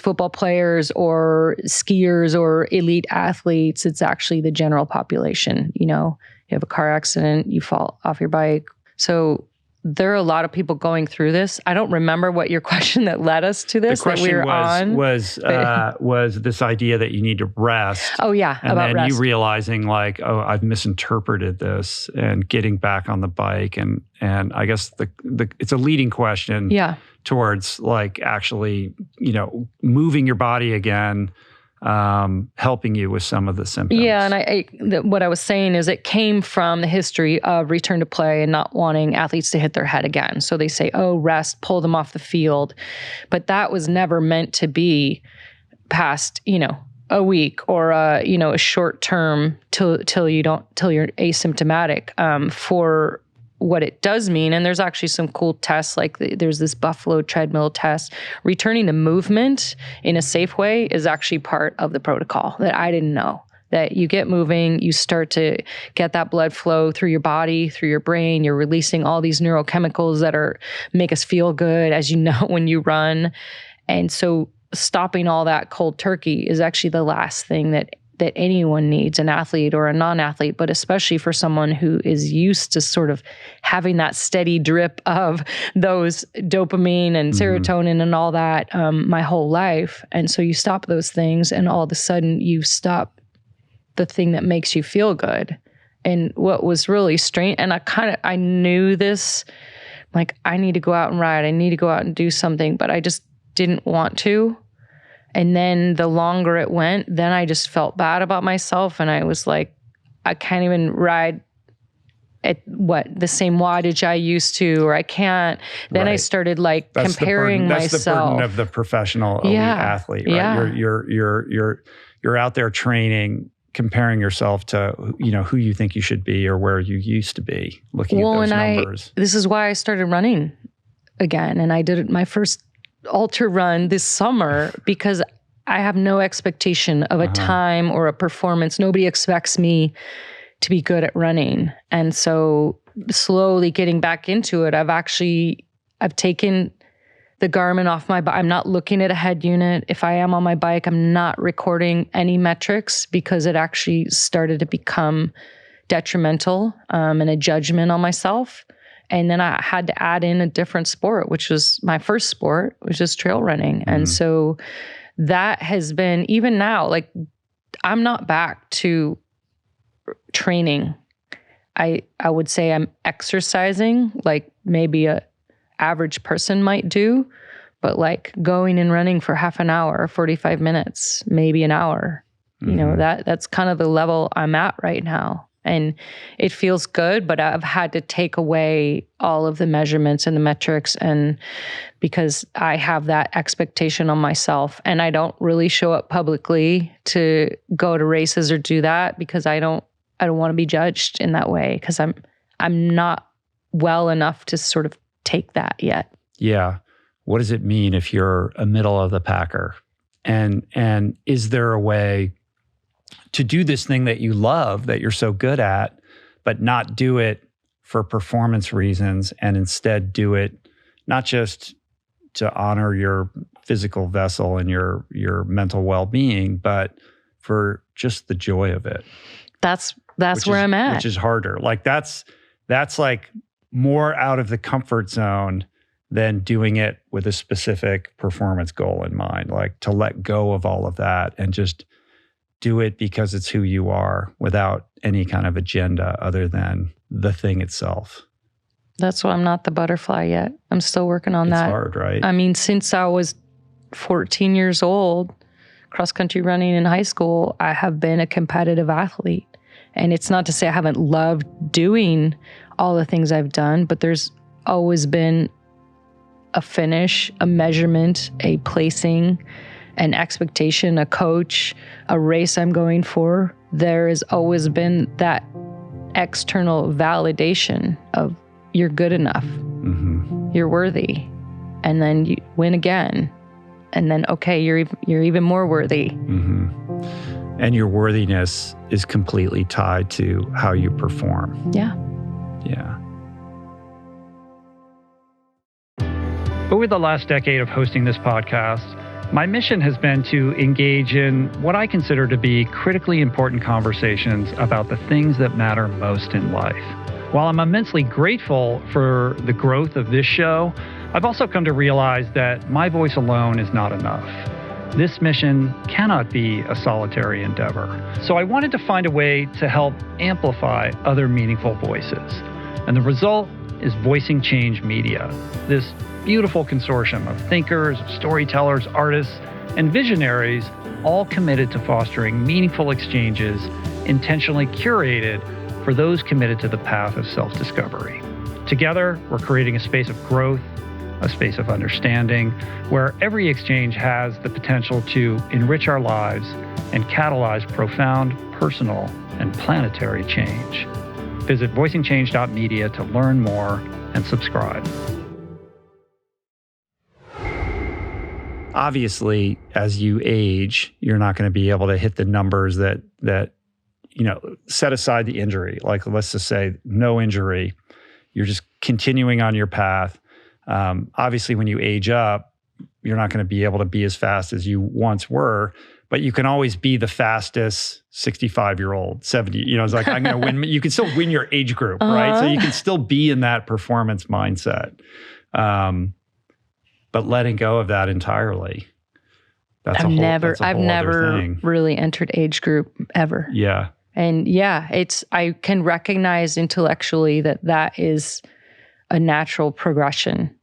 football players or skiers or elite athletes. It's actually the general population. You have a car accident, you fall off your bike. So there are a lot of people going through this. I don't remember what your question that led us to this. The question that we were was this idea that you need to rest. Oh yeah, and about then rest. you realizing like, oh, I've misinterpreted this, and getting back on the bike, and I guess it's a leading question. Yeah. Towards like actually, moving your body again, helping you with some of the symptoms. Yeah, and what I was saying is it came from the history of return to play and not wanting athletes to hit their head again. So they say, oh, rest, pull them off the field. But that was never meant to be past, a week or a short term till you're asymptomatic. For what it does mean, and there's actually some cool tests, like there's this Buffalo treadmill test. Returning to movement in a safe way is actually part of the protocol that I didn't know. That you get moving, you start to get that blood flow through your body, through your brain, you're releasing all these neurochemicals that make us feel good, as you know, when you run. And so stopping all that cold turkey is actually the last thing that anyone needs, an athlete or a non-athlete, but especially for someone who is used to sort of having that steady drip of those dopamine and serotonin and all that my whole life. And so you stop those things, and all of a sudden you stop the thing that makes you feel good. And what was really strange, and I knew this, like, I need to go out and ride, I need to go out and do something, but I just didn't want to. And then the longer it went, then I just felt bad about myself. And I was like, I can't even ride at the same wattage I used to, or I can't. Then I started like comparing myself. That's the burden of the professional elite athlete, right? Yeah. You're out there training, comparing yourself to, who you think you should be or where you used to be, looking at those numbers. This is why I started running again. And I did my first ultra run this summer because I have no expectation of a time or a performance. Nobody expects me to be good at running. And so slowly getting back into it, I've taken the Garmin off my bike. I'm not looking at a head unit. If I am on my bike, I'm not recording any metrics because it actually started to become detrimental and a judgment on myself. And then I had to add in a different sport, which was my first sport, which is trail running. And so that has been, even now, like, I'm not back to training. I would say I'm exercising like maybe a average person might do, but like going and running for half an hour, 45 minutes, maybe an hour, that's kind of the level I'm at right now. And it feels good, but I've had to take away all of the measurements and the metrics, and because I have that expectation on myself, and I don't really show up publicly to go to races or do that because I don't want to be judged in that way, because I'm not well enough to sort of take that yet. Yeah. What does it mean if you're a middle of the packer? And is there a way to do this thing that you love, that you're so good at, but not do it for performance reasons, and instead do it not just to honor your physical vessel and your mental well-being, but for just the joy of it? That's where I'm at. Which is harder. Like that's like more out of the comfort zone than doing it with a specific performance goal in mind. Like to let go of all of that and just do it because it's who you are, without any kind of agenda other than the thing itself. That's why I'm not the butterfly yet. I'm still working on that. It's hard, right? I mean, since I was 14 years old, cross-country running in high school, I have been a competitive athlete. And it's not to say I haven't loved doing all the things I've done, but there's always been a finish, a measurement, a placing, an expectation, a coach, a race I'm going for. There has always been that external validation of you're good enough, you're worthy, and then you win again, and then okay, you're even more worthy. And your worthiness is completely tied to how you perform. Yeah. Over the last decade of hosting this podcast, my mission has been to engage in what I consider to be critically important conversations about the things that matter most in life. While I'm immensely grateful for the growth of this show, I've also come to realize that my voice alone is not enough. This mission cannot be a solitary endeavor. So I wanted to find a way to help amplify other meaningful voices. And the result is Voicing Change Media, this beautiful consortium of thinkers, storytellers, artists, and visionaries, all committed to fostering meaningful exchanges, intentionally curated for those committed to the path of self-discovery. Together, we're creating a space of growth, a space of understanding, where every exchange has the potential to enrich our lives and catalyze profound personal and planetary change. Visit voicingchange.media to learn more and subscribe. Obviously, as you age, you're not going to be able to hit the numbers that set aside the injury. Like, let's just say no injury. You're just continuing on your path. Obviously, when you age up, you're not going to be able to be as fast as you once were, but you can always be the fastest 65-year-old, 70. It's like, I'm going to win. You can still win your age group, right? So you can still be in that performance mindset. But letting go of that entirely. I've never really entered age group ever. Yeah. And I can recognize intellectually that is a natural progression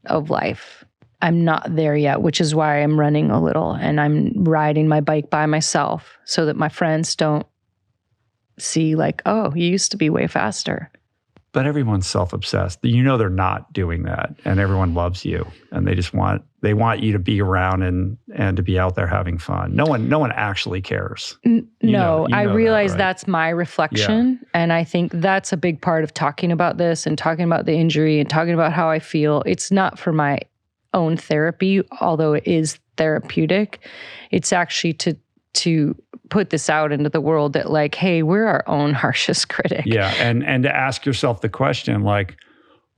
of life. I'm not there yet, which is why I'm running a little and I'm riding my bike by myself so that my friends don't see like, oh, you used to be way faster. But everyone's self-obsessed. They're not doing that, and everyone loves you, and they want you to be around and to be out there having fun. No one actually cares. I realize that, right? That's my reflection, and I think that's a big part of talking about this and talking about the injury and talking about how I feel. It's not for my own therapy, although it is therapeutic. It's actually to put this out into the world that like, hey, we're our own harshest critic. Yeah, and to ask yourself the question, like,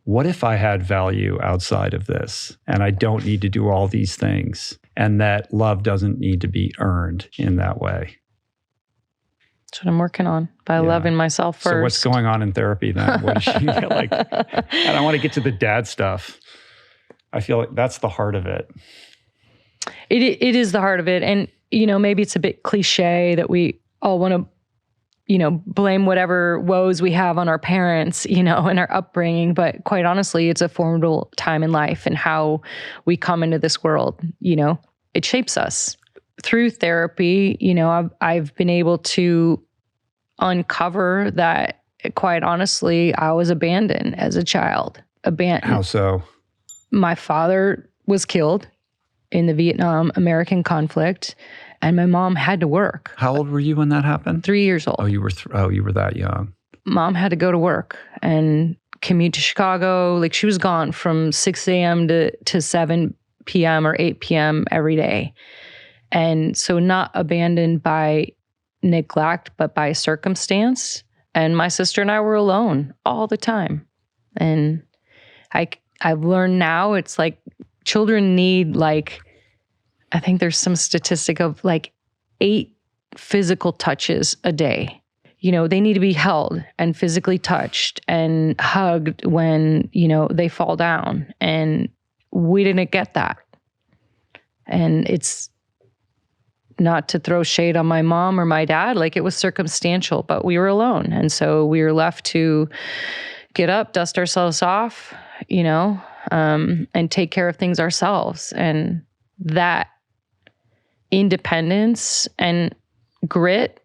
what if I had value outside of this and I don't need to do all these things, and that love doesn't need to be earned in that way? That's what I'm working on, by loving myself first. So what's going on in therapy then? What is she like? And I want to get to the dad stuff. I feel like that's the heart of it. It is the heart of it. And maybe it's a bit cliche that we all want to, blame whatever woes we have on our parents, and our upbringing. But quite honestly, it's a formidable time in life, and how we come into this world, it shapes us. Through therapy, I've been able to uncover that, quite honestly, I was abandoned as a child. How so? My father was killed in the Vietnam-American conflict, and my mom had to work. How old were you when that happened? 3 years old. Oh, you were that young. Mom had to go to work and commute to Chicago. Like, she was gone from 6 a.m. to 7 p.m. or 8 p.m. every day. And so not abandoned by neglect, but by circumstance. And my sister and I were alone all the time. And I've learned now it's like children need I think there's some statistic of 8 physical touches a day. They need to be held and physically touched and hugged when, they fall down. And we didn't get that. And it's not to throw shade on my mom or my dad, it was circumstantial, but we were alone. And so we were left to get up, dust ourselves off, and take care of things ourselves. And that independence and grit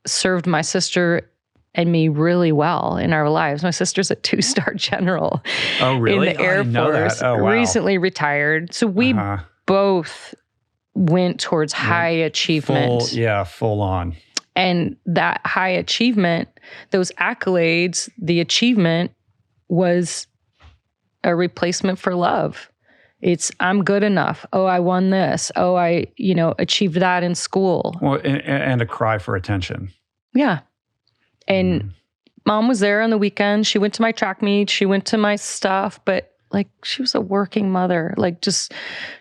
served my sister and me really well in our lives. My sister's a 2-star general. Oh, really? In the Air Force. Oh, wow. Recently retired. So we both went towards high achievement. Full on. And that high achievement, those accolades, the achievement was a replacement for love. It's, I'm good enough. Oh, I won this. Oh, I, achieved that in school. Well, and a cry for attention. Yeah. And Mom was there on the weekend. She went to my track meet. She went to my stuff, but Like she was a working mother, like just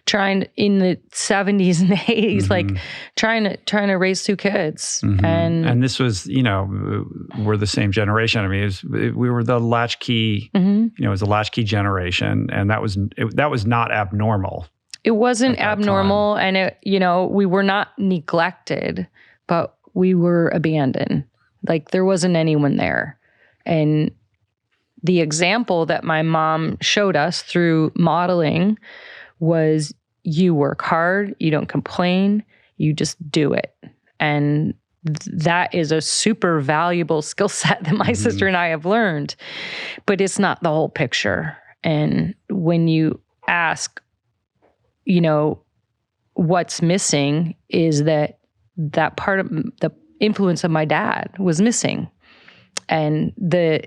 trying in the 70s and 80s, like trying to raise 2 kids. And this was, we're the same generation. I mean, we were the latchkey, it was a latchkey generation, and that was not abnormal. It wasn't abnormal, and we were not neglected, but we were abandoned. Like there wasn't anyone there. And the example that my mom showed us through modeling was you work hard, you don't complain, you just do it. And that is a super valuable skill set that my sister and I have learned, but it's not the whole picture. And when you ask, what's missing, is that part of the influence of my dad was missing, and the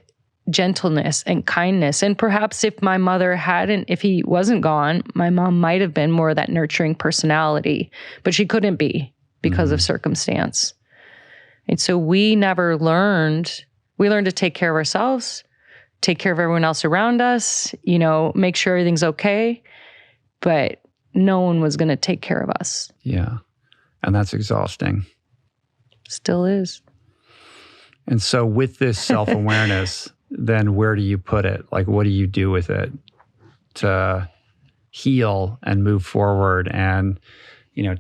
gentleness and kindness. And perhaps if my mother if he wasn't gone, my mom might have been more of that nurturing personality, but she couldn't be because of circumstance. And so we never learned, we learned to take care of ourselves, take care of everyone else around us, make sure everything's okay, but no one was going to take care of us. Yeah. And that's exhausting. Still is. And so with this self-awareness, then where do you put it? Like, what do you do with it to heal and move forward and,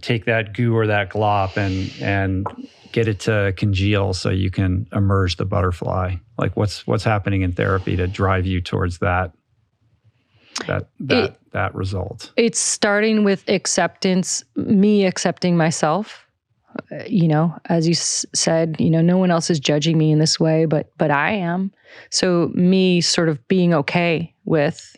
take that goo or that glop and get it to congeal so you can emerge the butterfly? Like what's happening in therapy to drive you towards that result? It's starting with acceptance, me accepting myself. As you said, no one else is judging me in this way, but I am. So me sort of being okay with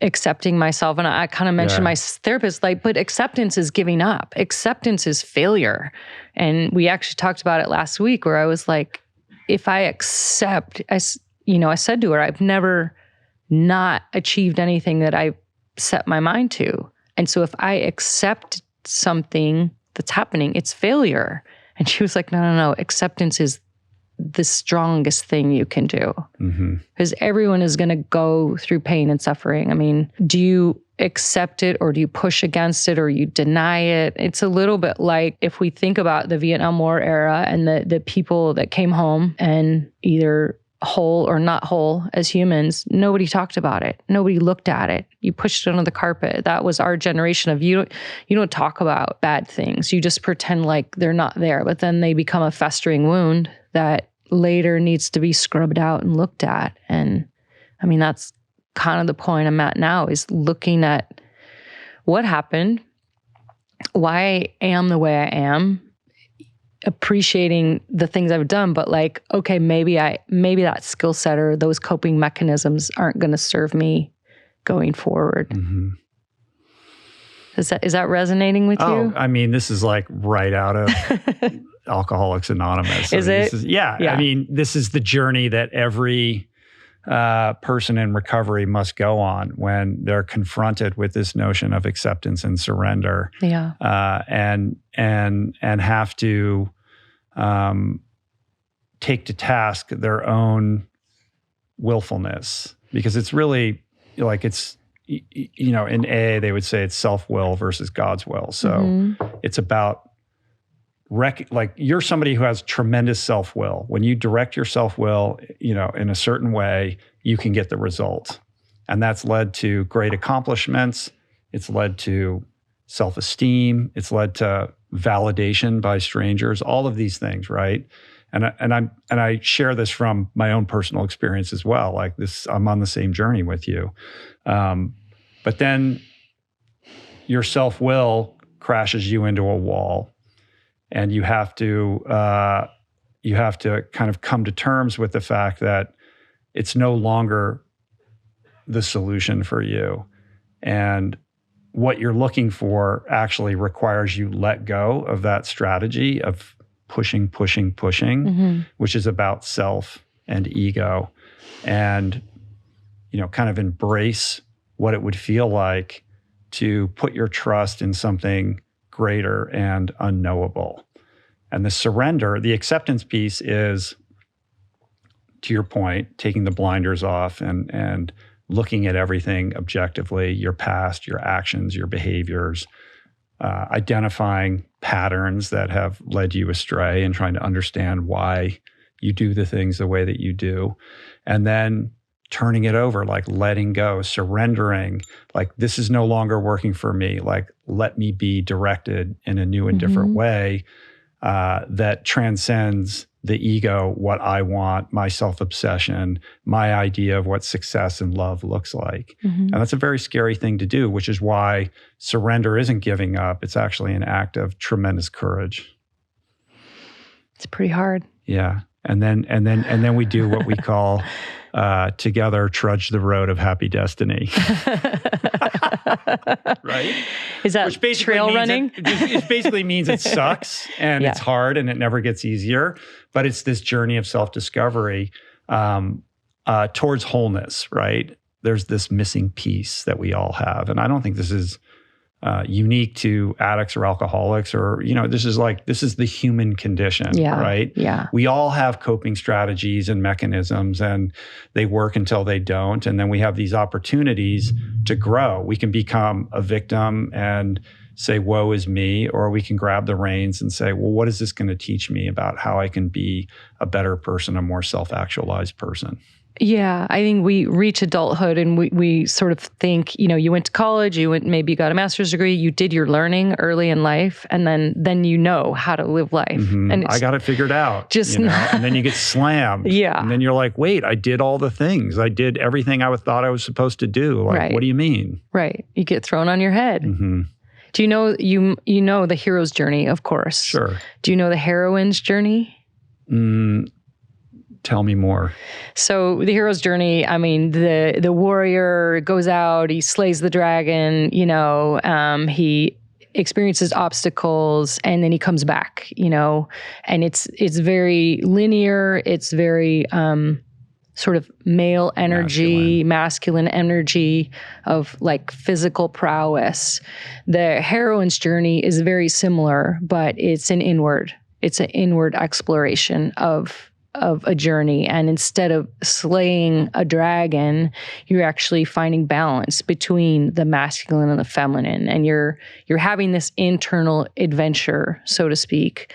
accepting myself. And I kind of mentioned my therapist, but acceptance is giving up. Acceptance is failure. And we actually talked about it last week where I was like, if I accept, I said to her, I've never not achieved anything that I set my mind to. And so if I accept something that's happening, it's failure. And she was like, no. Acceptance is the strongest thing you can do. Because everyone is going to go through pain and suffering. I mean, do you accept it or do you push against it or you deny it? It's a little bit like if we think about the Vietnam War era and the people that came home and either whole or not whole as humans, nobody talked about it. Nobody looked at it. You pushed it under the carpet. That was our generation of you don't talk about bad things. You just pretend like they're not there, but then they become a festering wound that later needs to be scrubbed out and looked at. And I mean, that's kind of the point I'm at now, is looking at what happened, why I am the way I am, appreciating the things I've done, but like, okay, maybe that skill set or those coping mechanisms aren't going to serve me going forward. Is that resonating with you? I mean, this is like right out of Alcoholics Anonymous. Is it? Yeah. I mean, this is the journey that every person in recovery must go on when they're confronted with this notion of acceptance and surrender. Yeah. And have to take to task their own willfulness, because it's really like in AA they would say it's self-will versus God's will. So it's about like you're somebody who has tremendous self-will. When you direct your self-will, in a certain way, you can get the result. And that's led to great accomplishments. It's led to self-esteem. It's led to validation by strangers, all of these things, right? And I share this from my own personal experience as well. Like this, I'm on the same journey with you. But then your self-will crashes you into a wall. And you have to kind of come to terms with the fact that it's no longer the solution for you. And what you're looking for actually requires you let go of that strategy of pushing, which is about self and ego, and kind of embrace what it would feel like to put your trust in something greater and unknowable. And the surrender, the acceptance piece is, to your point, taking the blinders off and looking at everything objectively, your past, your actions, your behaviors, identifying patterns that have led you astray and trying to understand why you do the things the way that you do. And then turning it over, like letting go, surrendering, like this is no longer working for me. Like, let me be directed in a new and different way that transcends the ego, what I want, my self-obsession, my idea of what success and love looks like. And that's a very scary thing to do, which is why surrender isn't giving up. It's actually an act of tremendous courage. It's pretty hard. Yeah. And then we do what we call together trudge the road of happy destiny. Right? Is that trail running? It basically means it sucks and it's hard and it never gets easier. But it's this journey of self-discovery towards wholeness, right? There's this missing piece that we all have. And I don't think this is unique to addicts or alcoholics or, this is the human condition, right? Yeah. We all have coping strategies and mechanisms and they work until they don't. And then we have these opportunities to grow. We can become a victim and say, woe is me, or we can grab the reins and say, well, what is this going to teach me about how I can be a better person, a more self-actualized person? Yeah, I think we reach adulthood and we sort of think, you went to college, maybe you got a master's degree, you did your learning early in life, and then you know how to live life. And I got it figured out. And then you get slammed. Yeah. And then you're like, wait, I did all the things. I did everything I thought I was supposed to do. Like, what do you mean? Right. You get thrown on your head. Do you know the hero's journey, of course? Sure. Do you know the heroine's journey? Tell me more. So the hero's journey, I mean, the warrior goes out, he slays the dragon, he experiences obstacles and then he comes back, and it's very linear. It's very sort of male energy, masculine energy of like physical prowess. The heroine's journey is very similar, but it's an inward exploration of a journey. And instead of slaying a dragon, you're actually finding balance between the masculine and the feminine. And you're having this internal adventure, so to speak,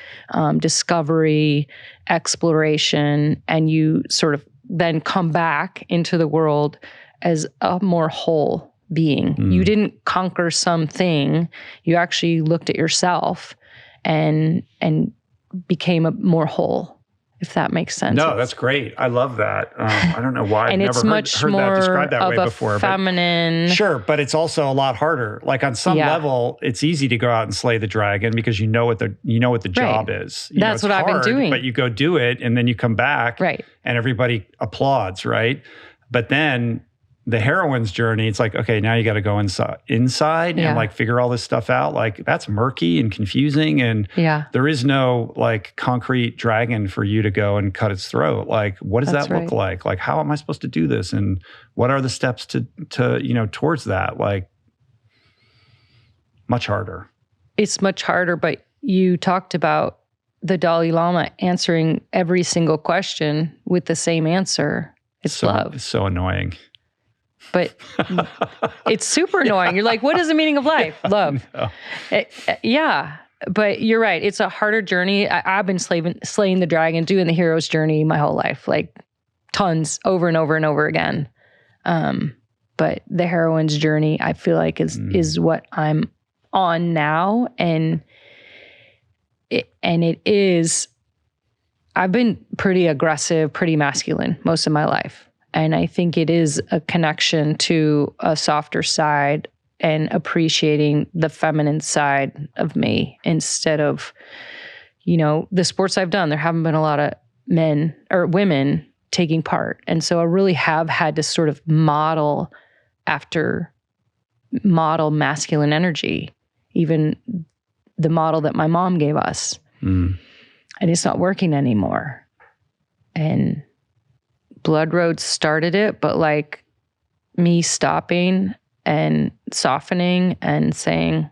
discovery, exploration, and you sort of then come back into the world as a more whole being. You didn't conquer something. You actually looked at yourself and became a more whole, if that makes sense. No, that's great. I love that. I don't know why I've never heard that described that way before. Feminine. Sure, but it's also a lot harder. Like on some level, it's easy to go out and slay the dragon because you know what the job is. That's what I've been doing. But you go do it and then you come back and everybody applauds, right? But then the heroine's journey, it's like, okay, now you got to go inside and like figure all this stuff out. Like that's murky and confusing. And there is no like concrete dragon for you to go and cut its throat. Like, what does that look like? Like, how am I supposed to do this? And what are the steps to towards that? Like much harder. It's much harder, but you talked about the Dalai Lama answering every single question with the same answer. It's love. It's so annoying. But it's super annoying. You're like, what is the meaning of life? Love. Yeah. But you're right. It's a harder journey. I've been slaying the dragon, doing the hero's journey my whole life, like tons over and over and over again. But the heroine's journey, I feel like is what I'm on now. And it is, I've been pretty aggressive, pretty masculine most of my life. And I think it is a connection to a softer side and appreciating the feminine side of me instead of, the sports I've done. There haven't been a lot of men or women taking part. And so I really have had to sort of model masculine energy, even the model that my mom gave us. And it's not working anymore. And Blood Road started it, but like me stopping and softening and saying,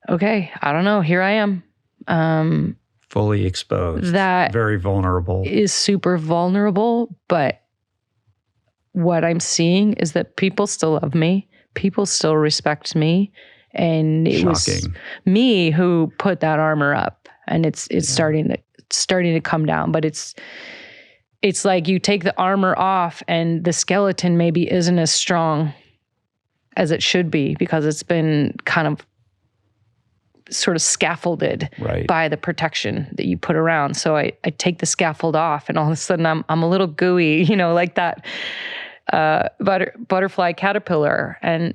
okay, I don't know, here I am. Fully exposed. That very vulnerable. Is super vulnerable, but what I'm seeing is that people still love me. People still respect me. And it was me who put that armor up, and it's starting to come down. But it's like you take the armor off and the skeleton maybe isn't as strong as it should be because it's been kind of sort of scaffolded by the protection that you put around. So I take the scaffold off, and all of a sudden I'm a little gooey, like that butterfly caterpillar. And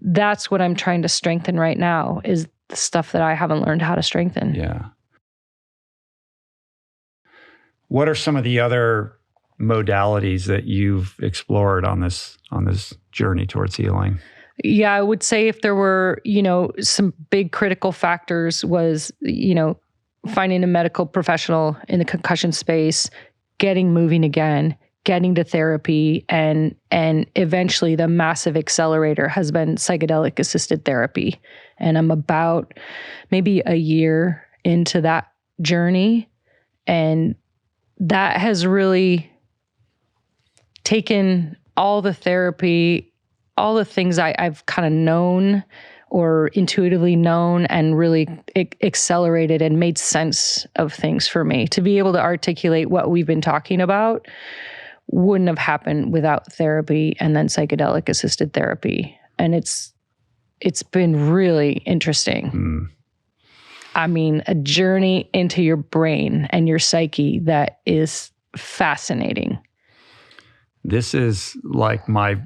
that's what I'm trying to strengthen right now, is the stuff that I haven't learned how to strengthen. Yeah. What are some of the other modalities that you've explored on this journey towards healing? Yeah, I would say if there were, some big critical factors was, finding a medical professional in the concussion space, getting moving again, getting to therapy, and eventually the massive accelerator has been psychedelic-assisted therapy. And I'm about maybe a year into that journey. And that has really taken all the therapy, all the things I've kind of known or intuitively known, and really accelerated and made sense of things for me. To be able to articulate what we've been talking about wouldn't have happened without therapy and then psychedelic-assisted therapy. And it's been really interesting. I mean, a journey into your brain and your psyche that is fascinating. This is like my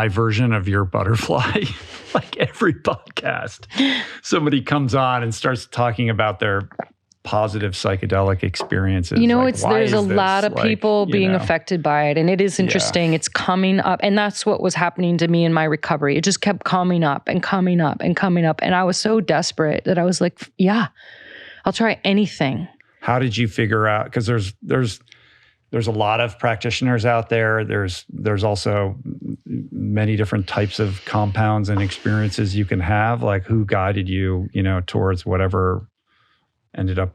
version of your butterfly. Like every podcast, somebody comes on and starts talking about their positive psychedelic experiences. There's a lot of people being affected by it, and it is interesting. It's coming up, and that's what was happening to me in my recovery. It just kept coming up and coming up and coming up, and I was so desperate that I was like, yeah, I'll try anything. How did you figure out? Because there's a lot of practitioners out there. There's also many different types of compounds and experiences you can have. Like, who guided you, towards whatever ended up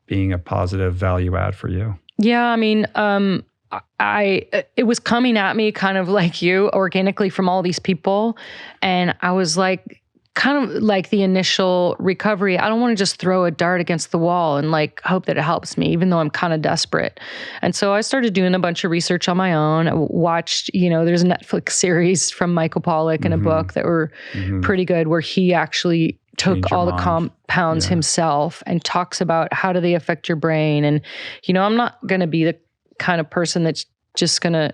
being a positive value add for you? Yeah, I mean, it was coming at me kind of like you, organically from all these people. And I was like, kind of like the initial recovery, I don't want to just throw a dart against the wall and like hope that it helps me, even though I'm kind of desperate. And so I started doing a bunch of research on my own. I watched, there's a Netflix series from Michael Pollack and a book that were pretty good, where he actually took all the compounds himself and talks about how do they affect your brain. And, I'm not going to be the kind of person that's just going to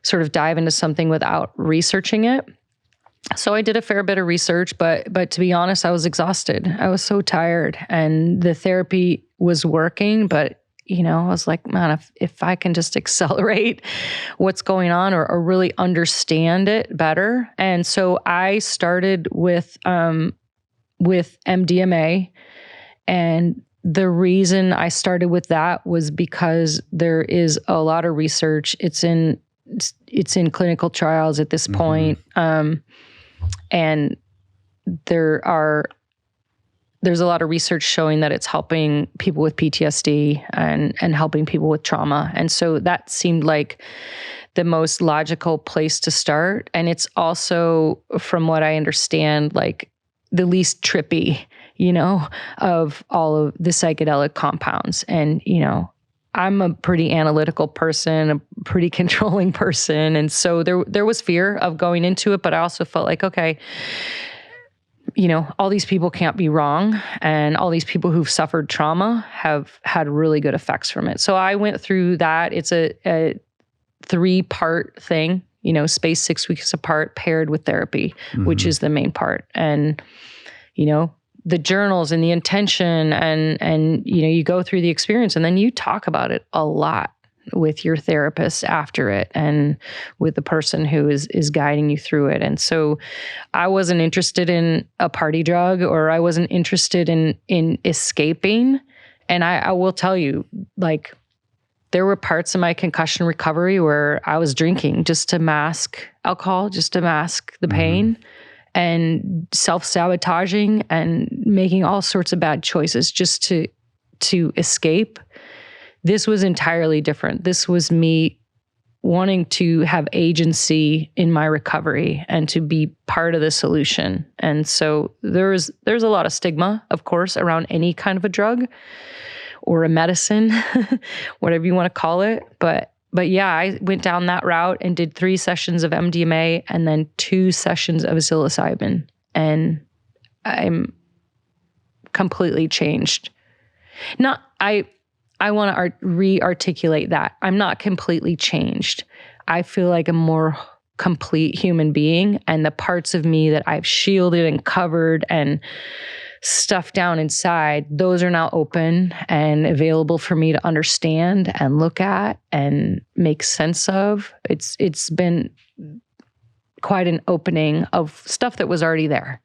sort of dive into something without researching it. So I did a fair bit of research, but to be honest, I was exhausted. I was so tired, and the therapy was working, but I was like, man, if I can just accelerate what's going on or really understand it better. And so I started with MDMA, and the reason I started with that was because there is a lot of research. It's in clinical trials at this point. And there's a lot of research showing that it's helping people with PTSD and helping people with trauma. And so that seemed like the most logical place to start. And it's also, from what I understand, like the least trippy, of all of the psychedelic compounds. And, I'm a pretty analytical person, a pretty controlling person. And so there was fear of going into it, but I also felt like, okay, all these people can't be wrong. And all these people who've suffered trauma have had really good effects from it. So I went through that. It's a 3-part thing, spaced 6 weeks apart, paired with therapy, which is the main part. And, the journals and the intention and you go through the experience, and then you talk about it a lot with your therapist after it and with the person who is guiding you through it. And so I wasn't interested in a party drug, or I wasn't interested in escaping. And I will tell you, like, there were parts of my concussion recovery where I was drinking just to mask alcohol, just to mask the pain, and self-sabotaging and making all sorts of bad choices just to escape. This was entirely different. This was me wanting to have agency in my recovery and to be part of the solution. And so there's a lot of stigma, of course, around any kind of a drug or a medicine, whatever you want to call it. But yeah, I went down that route and did 3 sessions of MDMA and then 2 sessions of psilocybin. And I'm completely changed. I want to re-articulate that. I'm not completely changed. I feel like a more complete human being, and the parts of me that I've shielded and covered and stuffed down inside, those are now open and available for me to understand and look at and make sense of. It's been quite an opening of stuff that was already there.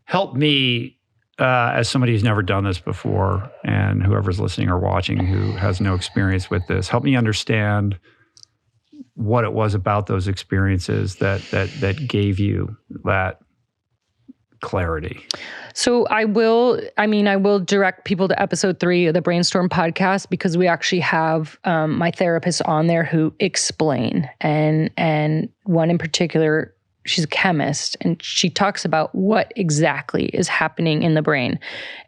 Help me, as somebody who's never done this before, and whoever's listening or watching who has no experience with this, help me understand what it was about those experiences that gave you that clarity. So I will direct people to episode 3 of the Brainstorm podcast, because we actually have my therapist on there who explain, and one in particular, she's a chemist, and she talks about what exactly is happening in the brain.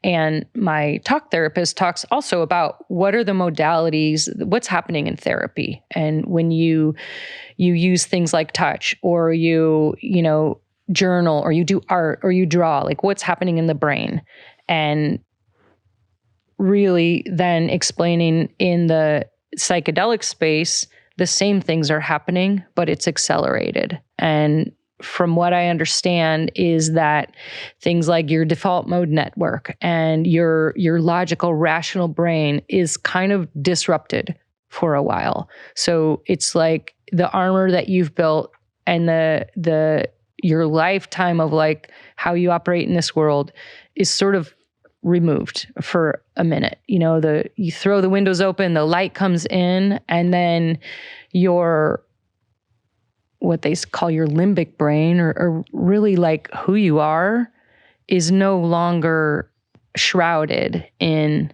And my talk therapist talks also about what are the modalities, what's happening in therapy. And when you use things like touch, or you journal, or you do art, or you draw, like what's happening in the brain. And really then explaining in the psychedelic space, the same things are happening, but it's accelerated. And from what I understand is that things like your default mode network and your logical, rational brain is kind of disrupted for a while. So it's like the armor that you've built and your lifetime of like how you operate in this world is sort of removed for a minute. You throw the windows open, the light comes in, and then what they call your limbic brain, or really like who you are, is no longer shrouded in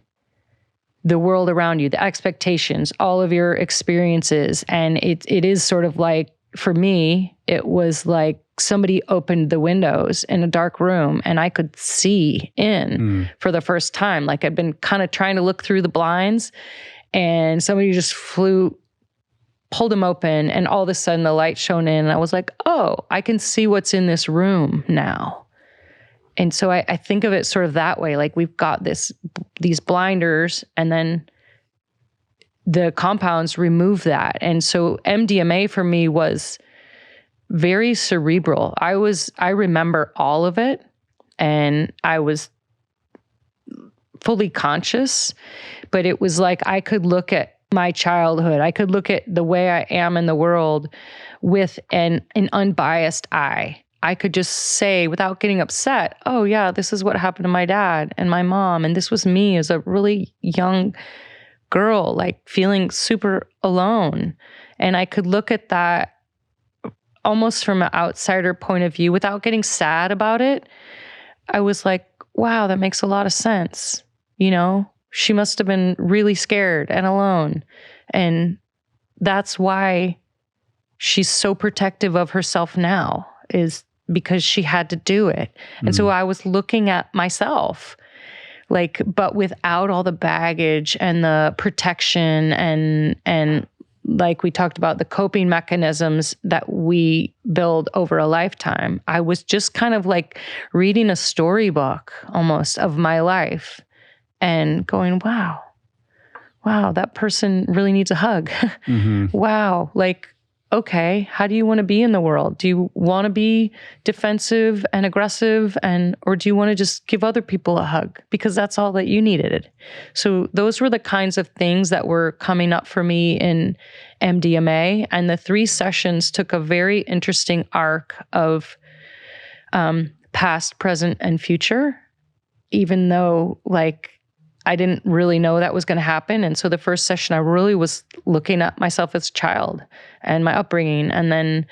the world around you, the expectations, all of your experiences. And it is sort of like, for me, it was like somebody opened the windows in a dark room and I could see in for the first time. Like I'd been kind of trying to look through the blinds, and somebody just pulled them open, and all of a sudden the light shone in, and I was like, oh, I can see what's in this room now. And so I think of it sort of that way. Like we've got these blinders, and then the compounds remove that. And so MDMA for me was very cerebral. I remember all of it, and I was fully conscious, but it was like I could look at my childhood. I could look at the way I am in the world with an unbiased eye. I could just say, without getting upset, oh yeah, this is what happened to my dad and my mom. And this was me as a really young girl, like feeling super alone. And I could look at that almost from an outsider point of view without getting sad about it. I was like, wow, that makes a lot of sense. She must have been really scared and alone. And that's why she's so protective of herself now, is because she had to do it. And so I was looking at myself, but without all the baggage and the protection and like we talked about, the coping mechanisms that we build over a lifetime. I was just kind of like reading a storybook almost of my life, and going, wow, that person really needs a hug. Wow. Okay, how do you want to be in the world? Do you want to be defensive and aggressive, or do you want to just give other people a hug because that's all that you needed? So those were the kinds of things that were coming up for me in MDMA. And the 3 sessions took a very interesting arc of past, present, and future, even though I didn't really know that was going to happen. And so the first session, I really was looking at myself as a child and my upbringing. And then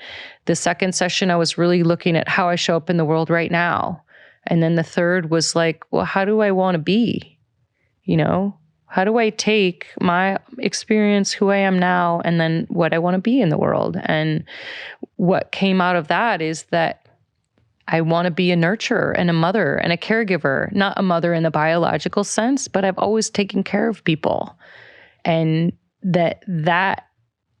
the second session, I was really looking at how I show up in the world right now. And then the third was like, well, how do I want to be? How do I take my experience, who I am now, and then what I want to be in the world? And what came out of that is that I want to be a nurturer and a mother and a caregiver, not a mother in the biological sense, but I've always taken care of people. And that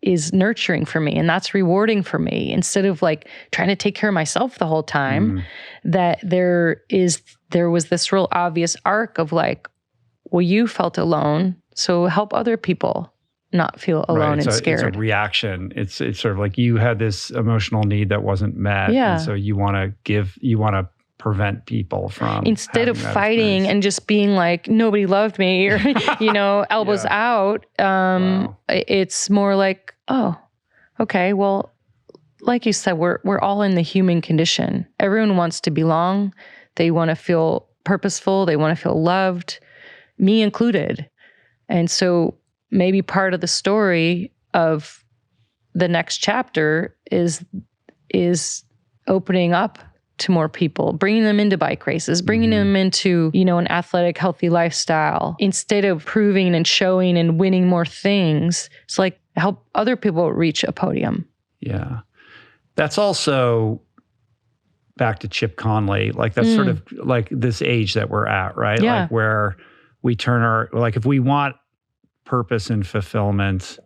is nurturing for me, and that's rewarding for me, instead of like trying to take care of myself the whole time. That there was this real obvious arc of like, well, you felt alone, so help other people not feel alone and scared. It's a reaction. It's sort of like you had this emotional need that wasn't met. Yeah. And so you want to prevent people from, instead of fighting and just being like, nobody loved me, or, elbows out. It's more like, oh, okay, well, like you said, we're all in the human condition. Everyone wants to belong. They want to feel purposeful. They want to feel loved, me included. And so maybe part of the story of the next chapter is opening up to more people, bringing them into bike races, bringing them into, an athletic, healthy lifestyle. Instead of proving and showing and winning more things, it's like help other people reach a podium. Yeah. That's also back to Chip Conley. Like that's sort of like this age that we're at, right? Yeah. Like where we turn if we want purpose and fulfillment,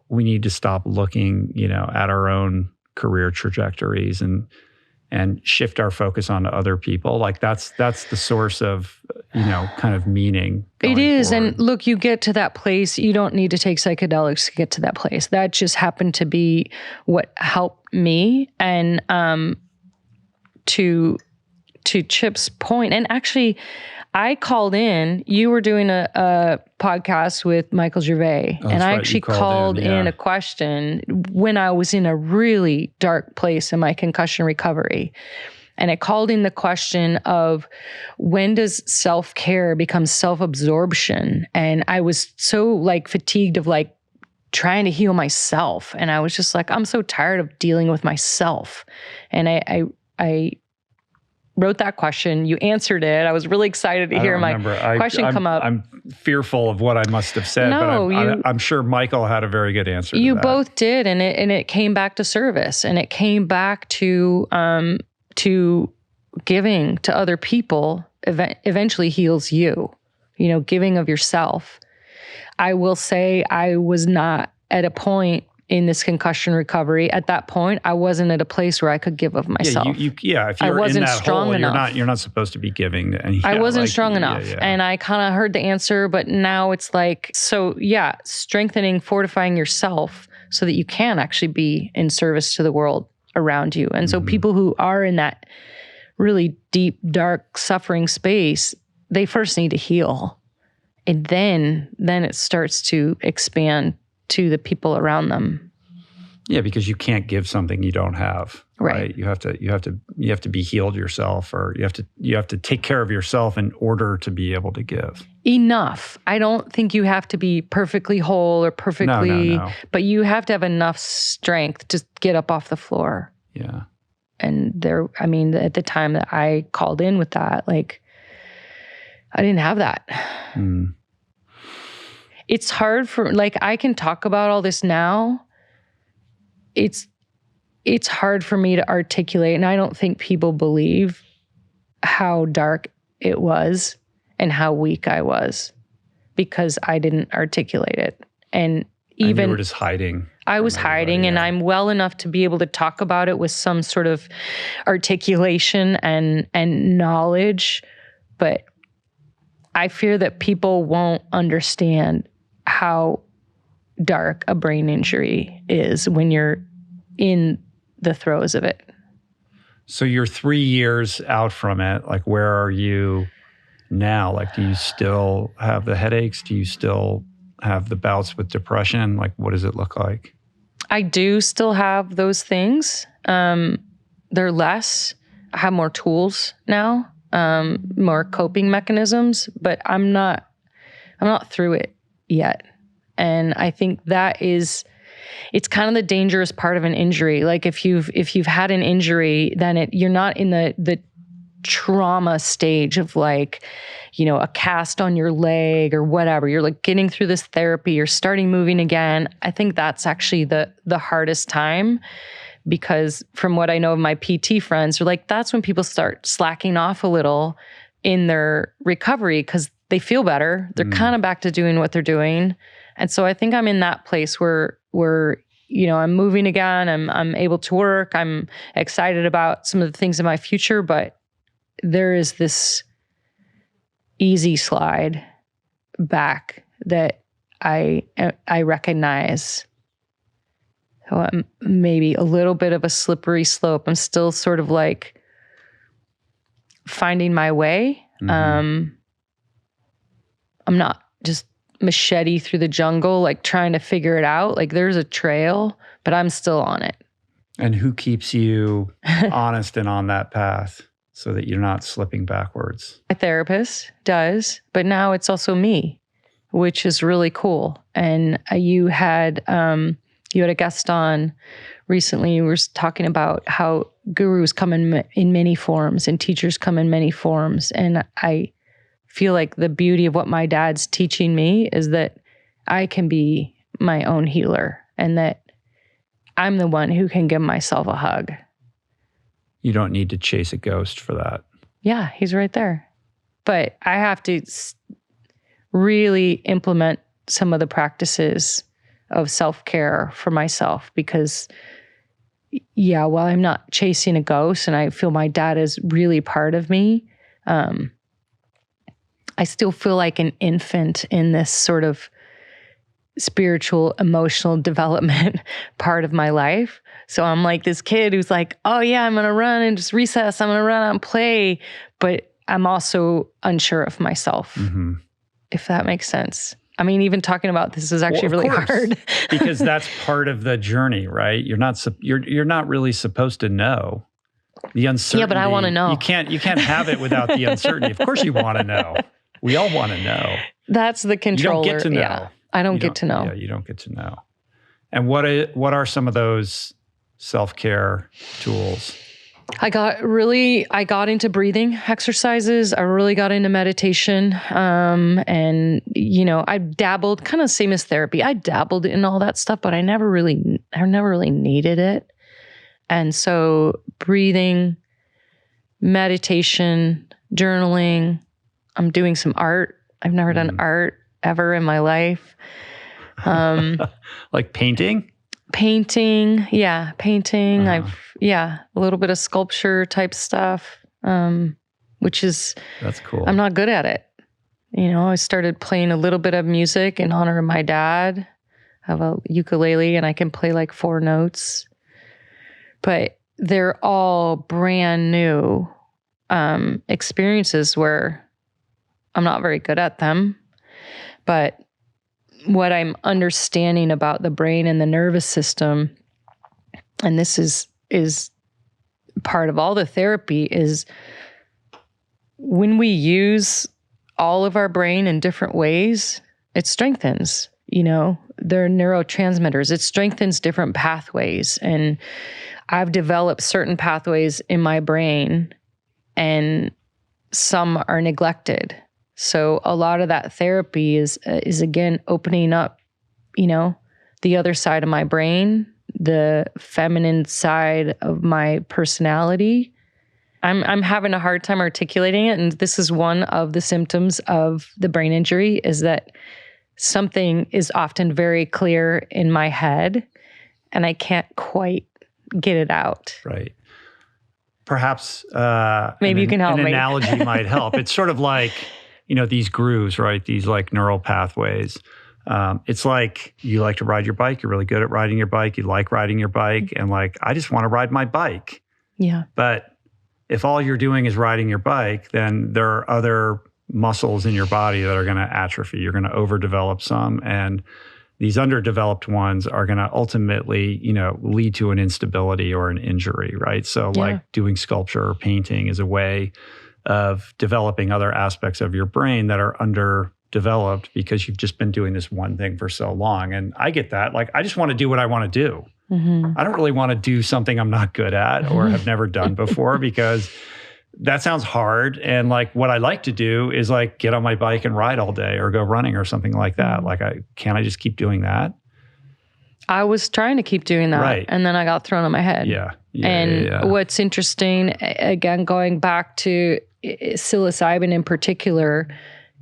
we need to stop looking, at our own career trajectories and shift our focus onto other people. Like that's the source of, kind of meaning. It is. Forward. And look, you get to that place, you don't need to take psychedelics to get to that place. That just happened to be what helped me. And to Chip's point, and actually I called in, you were doing a podcast with Michael Gervais, and I actually called in a question when I was in a really dark place in my concussion recovery. And I called in the question of, when does self-care become self-absorption? And I was so fatigued of trying to heal myself. And I was just like, I'm so tired of dealing with myself. And I wrote that question. You answered it. I was really excited to hear my question come up. I'm fearful of what I must have said, but I'm sure Michael had a very good answer to that. You both did, and it came back to service, and it came back to giving to other people eventually heals you, giving of yourself. I will say I was not at a point in this concussion recovery. At that point, I wasn't at a place where I could give of myself. If you're in that hole, you're not supposed to be giving to anyone. I wasn't strong enough. And I kind of heard the answer, but now it's strengthening, fortifying yourself so that you can actually be in service to the world around you. And so people who are in that really deep, dark, suffering space, they first need to heal. And then it starts to expand to the people around them. Yeah, because you can't give something you don't have. Right. You have to be healed yourself, or you have to take care of yourself in order to be able to give. Enough. I don't think you have to be perfectly whole or perfectly, no. But you have to have enough strength to get up off the floor. Yeah. And at the time that I called in with that, I didn't have that. It's hard for, I can talk about all this now. It's hard for me to articulate, and I don't think people believe how dark it was and how weak I was, because I didn't articulate it. And you were just hiding. I was hiding, and I'm well enough to be able to talk about it with some sort of articulation and knowledge, but I fear that people won't understand how dark a brain injury is when you're in the throes of it. So you're 3 years out from it. Where are you now? Do you still have the headaches? Do you still have the bouts with depression? What does it look like? I do still have those things. They're less. I have more tools now, more coping mechanisms, but I'm not through it yet. And I think it's kind of the dangerous part of an injury. If you've had an injury, then you're not in the trauma stage of like, you know, a cast on your leg or whatever. You're like getting through this therapy, you're starting moving again. I think that's actually the hardest time, because from what I know of my PT friends, are like, that's when people start slacking off a little in their recovery because they feel better. They're kind of back to doing what they're doing. And so I think I'm in that place where you know, I'm moving again. I'm able to work. I'm excited about some of the things in my future, but there is this easy slide back that I recognize. So I'm maybe a little bit of a slippery slope. I'm still sort of like finding my way. I'm not just machete through the jungle, like trying to figure it out. Like there's a trail, but I'm still on it. And who keeps you honest and on that path so that you're not slipping backwards? My therapist does, but now it's also me, which is really cool. And you had a guest on recently. You were talking about how gurus come in many forms and teachers come in many forms. And I feel like the beauty of what my dad's teaching me is that I can be my own healer and that I'm the one who can give myself a hug. You don't need to chase a ghost for that. Yeah, he's right there. But I have to really implement some of the practices of self-care for myself because, yeah, while I'm not chasing a ghost and I feel my dad is really part of me, I still feel like an infant in this sort of spiritual, emotional development part of my life. So I'm like this kid who's like, oh yeah, I'm going to run and just recess. I'm going to run out and play. But I'm also unsure of myself, if that makes sense. I mean, even talking about this is actually really hard. Because that's part of the journey, right? You're not really supposed to know the uncertainty. Yeah, but I want to know. You can't have it without the uncertainty. Of course you want to know. We all want to know. That's the controller. You don't get to know. Yeah, I don't get to know. Yeah, you don't get to know. And what are some of those self-care tools? I got into breathing exercises. I really got into meditation. And, you know, I dabbled, kind of same as therapy. I dabbled in all that stuff, but I never really needed it. And so breathing, meditation, journaling, I'm doing some art. I've never done art ever in my life. Like painting? Painting. Yeah. Painting. A little bit of sculpture type stuff, which is, that's cool. I'm not good at it. You know, I started playing a little bit of music in honor of my dad. I have a ukulele and I can play like 4 notes, but they're all brand new experiences where I'm not very good at them. But what I'm understanding about the brain and the nervous system, and this is part of all the therapy, is when we use all of our brain in different ways, it strengthens, you know, they're neurotransmitters. It strengthens different pathways. And I've developed certain pathways in my brain and some are neglected. So a lot of that therapy is again, opening up, you know, the other side of my brain, the feminine side of my personality. I'm having a hard time articulating it. And this is one of the symptoms of the brain injury, is that something is often very clear in my head and I can't quite get it out. Right. Perhaps maybe you can help me. An analogy might help. It's sort of like, you know, these grooves, right? These like neural pathways. It's like you like to ride your bike. You're really good at riding your bike. You like riding your bike. And like, I just want to ride my bike. Yeah. But if all you're doing is riding your bike, then there are other muscles in your body that are going to atrophy. You're going to overdevelop some. And these underdeveloped ones are going to ultimately, you know, lead to an instability or an injury, right? So like doing sculpture or painting is a way of developing other aspects of your brain that are underdeveloped because you've just been doing this one thing for so long. And I get that. Like, I just want to do what I want to do. I don't really want to do something I'm not good at or have never done before because that sounds hard. And like what I like to do is like get on my bike and ride all day or go running or something like that. Like can't I just keep doing that? I was trying to keep doing that. Right. And then I got thrown on my head. What's interesting, again, going back to psilocybin in particular,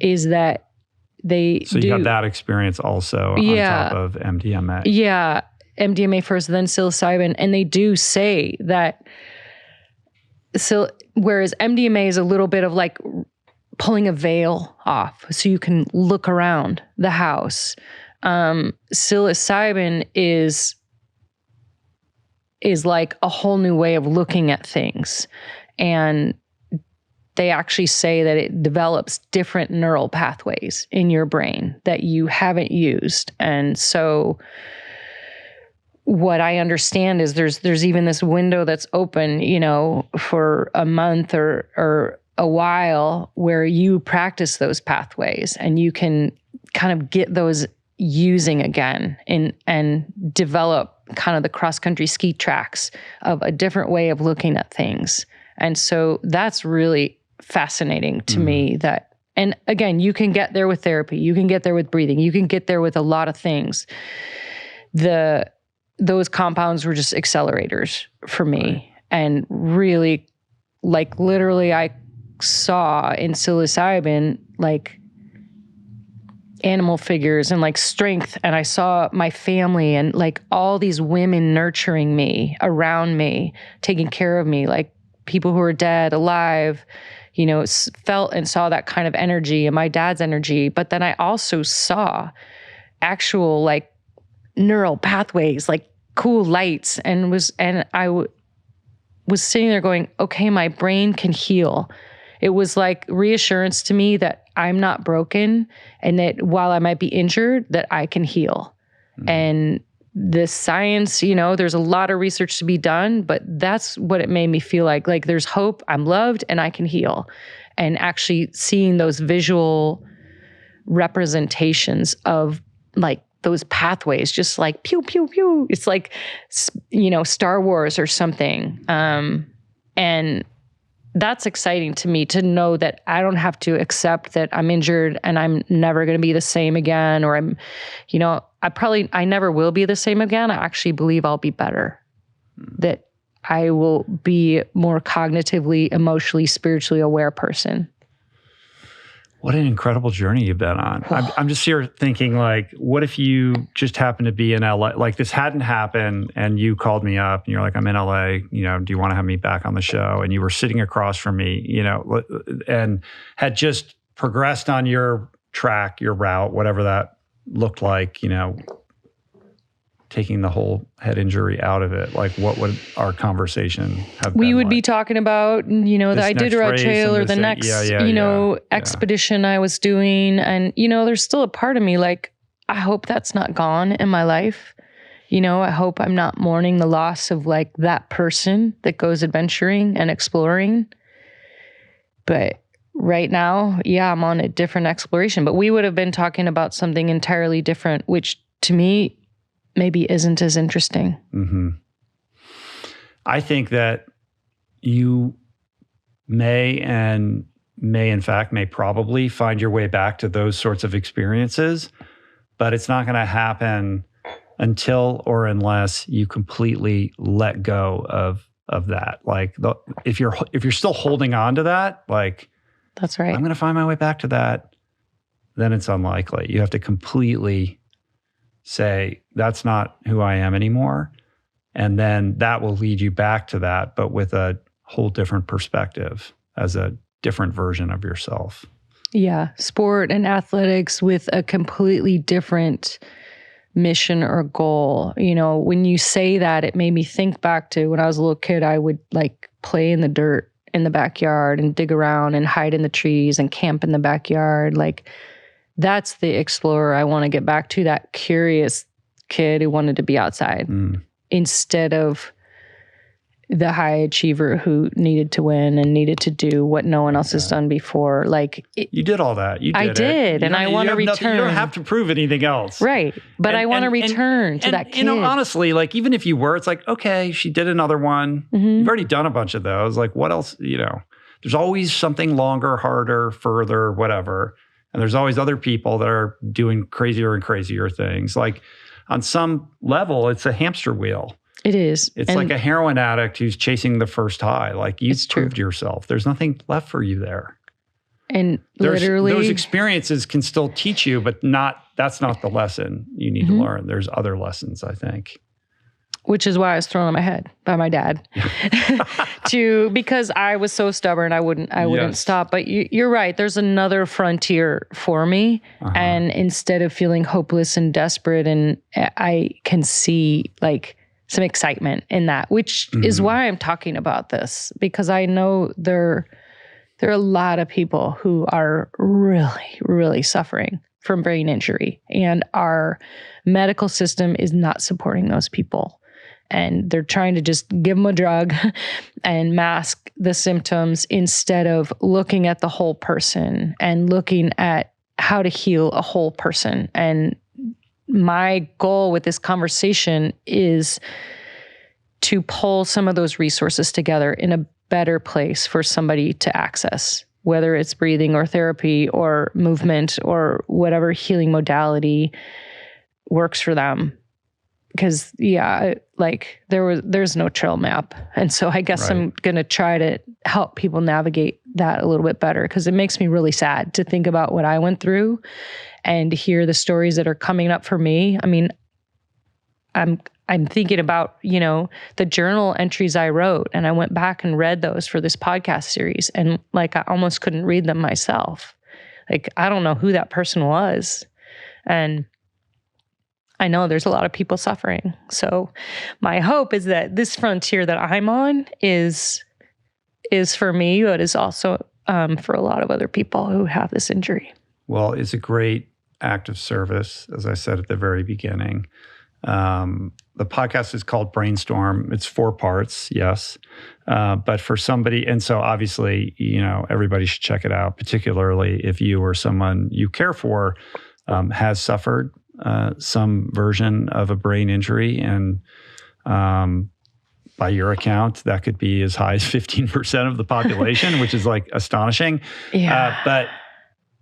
is that So you had that experience also on top of MDMA. Yeah. MDMA first, then psilocybin. And they do say that, whereas MDMA is a little bit of like pulling a veil off so you can look around the house. Psilocybin is like a whole new way of looking at things. And they actually say that it develops different neural pathways in your brain that you haven't used. And so what I understand is there's even this window that's open, for a month or a while where you practice those pathways and you can kind of get those using again and develop kind of the cross-country ski tracks of a different way of looking at things. And so that's really fascinating to me and again, you can get there with therapy, you can get there with breathing, you can get there with a lot of things. Those compounds were just accelerators for me. Right. And really, like literally I saw in psilocybin, like animal figures and like strength. And I saw my family and like all these women nurturing me, around me, taking care of me, like people who are dead, alive, felt and saw that kind of energy and my dad's energy. But then I also saw actual like neural pathways, like cool lights, and I was sitting there going, okay, my brain can heal. It was like reassurance to me that I'm not broken and that while I might be injured, that I can heal. And the science, there's a lot of research to be done, but that's what it made me feel like. Like there's hope, I'm loved, and I can heal. And actually seeing those visual representations of like those pathways, just like pew, pew, pew. It's like, Star Wars or something. And that's exciting to me to know that I don't have to accept that I'm injured and I'm never going to be the same again. Or I never will be the same again. I actually believe I'll be better, that I will be more cognitively, emotionally, spiritually aware person. What an incredible journey you've been on. I'm just here thinking like, what if you just happened to be in LA, like this hadn't happened and you called me up and you're like, I'm in LA, do you want to have me back on the show? And you were sitting across from me, and had just progressed on your track, your route, whatever that looked like, taking the whole head injury out of it, like what would our conversation have been? We would be talking about, the Iditarod Trail or the next, expedition I was doing. And, there's still a part of me like, I hope that's not gone in my life. I hope I'm not mourning the loss of like that person that goes adventuring and exploring. But right now, I'm on a different exploration. But we would have been talking about something entirely different, which to me, maybe isn't as interesting. Mm-hmm. I think that you may probably find your way back to those sorts of experiences, but it's not going to happen until or unless you completely let go of that. Like if you're still holding on to that, like that's right, I'm going to find my way back to that, then it's unlikely. You have to completely say, that's not who I am anymore. And then that will lead you back to that, but with a whole different perspective as a different version of yourself. Yeah. Sport and athletics with a completely different mission or goal. When you say that, it made me think back to when I was a little kid, I would like play in the dirt in the backyard and dig around and hide in the trees and camp in the backyard. Like, that's the explorer I want to get back to, that curious kid who wanted to be outside instead of the high achiever who needed to win and needed to do what no one else has done before. Like you did all that. I did, and I want to return. You don't have to prove anything else, right? But I want to return to that kid. Honestly, like even if you were, it's like okay, she did another one. Mm-hmm. You've already done a bunch of those. Like what else? there's always something longer, harder, further, whatever. And there's always other people that are doing crazier and crazier things. Like on some level, it's a hamster wheel. It is. It's like a heroin addict who's chasing the first high. Like you've proved yourself. There's nothing left for you there. And literally, those experiences can still teach you, but that's not the lesson you need to learn. There's other lessons, I think. Which is why I was thrown on my head by my dad, because I was so stubborn, I wouldn't stop. But you're right. There's another frontier for me, and instead of feeling hopeless and desperate, and I can see like some excitement in that, which is why I'm talking about this, because I know there are a lot of people who are really, really suffering from brain injury, and our medical system is not supporting those people. And they're trying to just give them a drug and mask the symptoms instead of looking at the whole person and looking at how to heal a whole person. And my goal with this conversation is to pull some of those resources together in a better place for somebody to access, whether it's breathing or therapy or movement or whatever healing modality works for them. Because there's no trail map. And so I guess I'm going to try to help people navigate that a little bit better, because it makes me really sad to think about what I went through and to hear the stories that are coming up for me. I mean, I'm thinking about, the journal entries I wrote, and I went back and read those for this podcast series, and like I almost couldn't read them myself. Like, I don't know who that person was. And I know there's a lot of people suffering. So my hope is that this frontier that I'm on is for me, but is also for a lot of other people who have this injury. Well, it's a great act of service, as I said at the very beginning. The podcast is called Brainstorm. It's 4 parts, yes. But for somebody, and so obviously, everybody should check it out, particularly if you or someone you care for has suffered some version of a brain injury. And by your account, that could be as high as 15% of the population, which is like astonishing. Yeah. But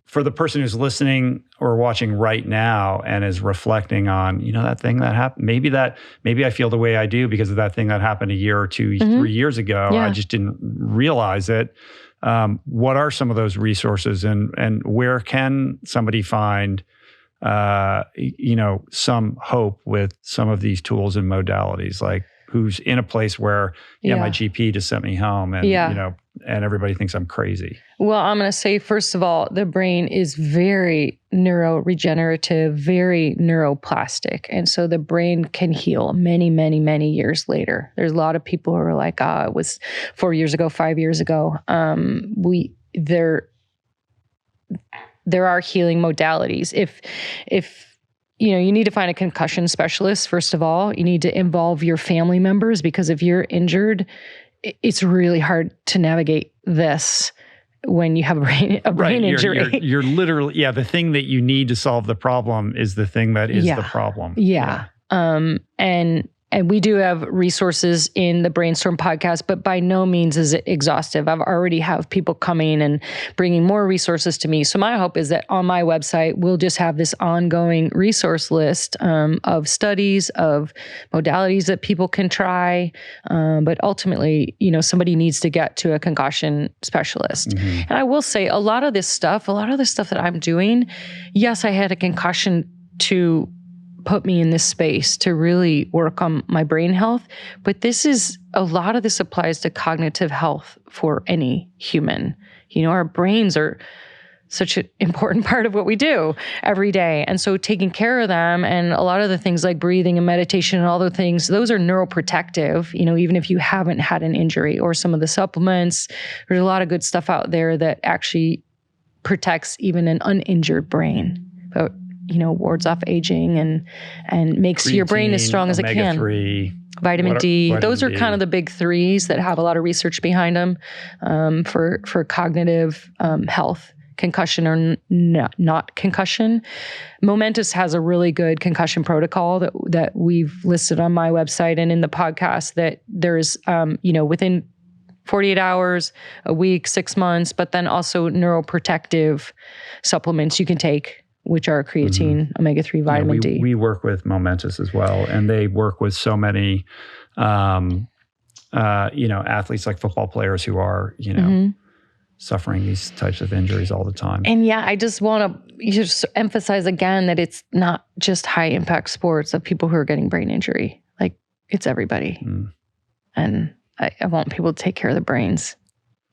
for the person who's listening or watching right now and is reflecting on, that thing that happened, maybe I feel the way I do because of that thing that happened a year or 2, 3 years ago. Yeah. I just didn't realize it. What are some of those resources, and where can somebody find some hope with some of these tools and modalities? Like, who's in a place where my GP just sent me home, and and everybody thinks I'm crazy. Well, I'm going to say, first of all, the brain is very neuroregenerative, very neuroplastic. And so the brain can heal many, many, many years later. There's a lot of people who are like, it was 4 years ago, 5 years ago. There are healing modalities. If you need to find a concussion specialist, first of all, you need to involve your family members, because if you're injured, it's really hard to navigate this when you have a brain injury. You're literally, the thing that you need to solve the problem is the thing that is the problem. Yeah. And we do have resources in the Brainstorm podcast, but by no means is it exhaustive. I've already have people coming and bringing more resources to me. So my hope is that on my website, we'll just have this ongoing resource list of studies, of modalities that people can try. But ultimately, somebody needs to get to a concussion specialist. Mm-hmm. And I will say a lot of this stuff that I'm doing, yes, I had a concussion to put me in this space to really work on my brain health. But a lot of this applies to cognitive health for any human. Our brains are such an important part of what we do every day. And so taking care of them, and a lot of the things like breathing and meditation and all the things, those are neuroprotective, even if you haven't had an injury, or some of the supplements. There's a lot of good stuff out there that actually protects even an uninjured brain. But wards off aging and makes your brain as strong as it can. Omega-3, vitamin D. Those are D. kind of the big 3s that have a lot of research behind them for cognitive health, concussion or not concussion. Momentous has a really good concussion protocol that we've listed on my website and in the podcast, that there's, within 48 hours a week, 6 months, but then also neuroprotective supplements you can take, which are creatine, omega-3, vitamin D. We work with Momentous as well, and they work with so many, athletes like football players who are, suffering these types of injuries all the time. And yeah, I just want to just emphasize again that it's not just high impact sports of people who are getting brain injury. Like, it's everybody. And I want people to take care of their brains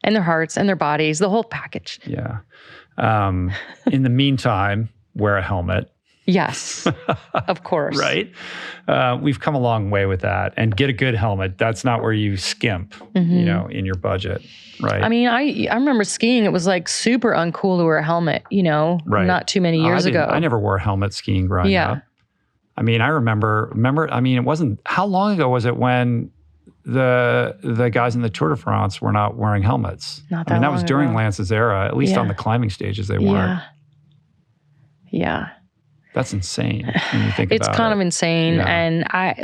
and their hearts and their bodies, the whole package. Yeah. In the meantime, wear a helmet. Yes, of course. Right? We've come a long way with that. And get a good helmet. That's not where you skimp, in your budget, right? I mean, I remember skiing. It was like super uncool to wear a helmet, not too many years ago. I never wore a helmet skiing growing up. I mean, I remember, it wasn't, how long ago was it when the guys in the Tour de France were not wearing helmets? Not that long that was during ago. Lance's era, at least on the climbing stages they weren't. Yeah. That's insane when you think about it. It's kind of insane. And I,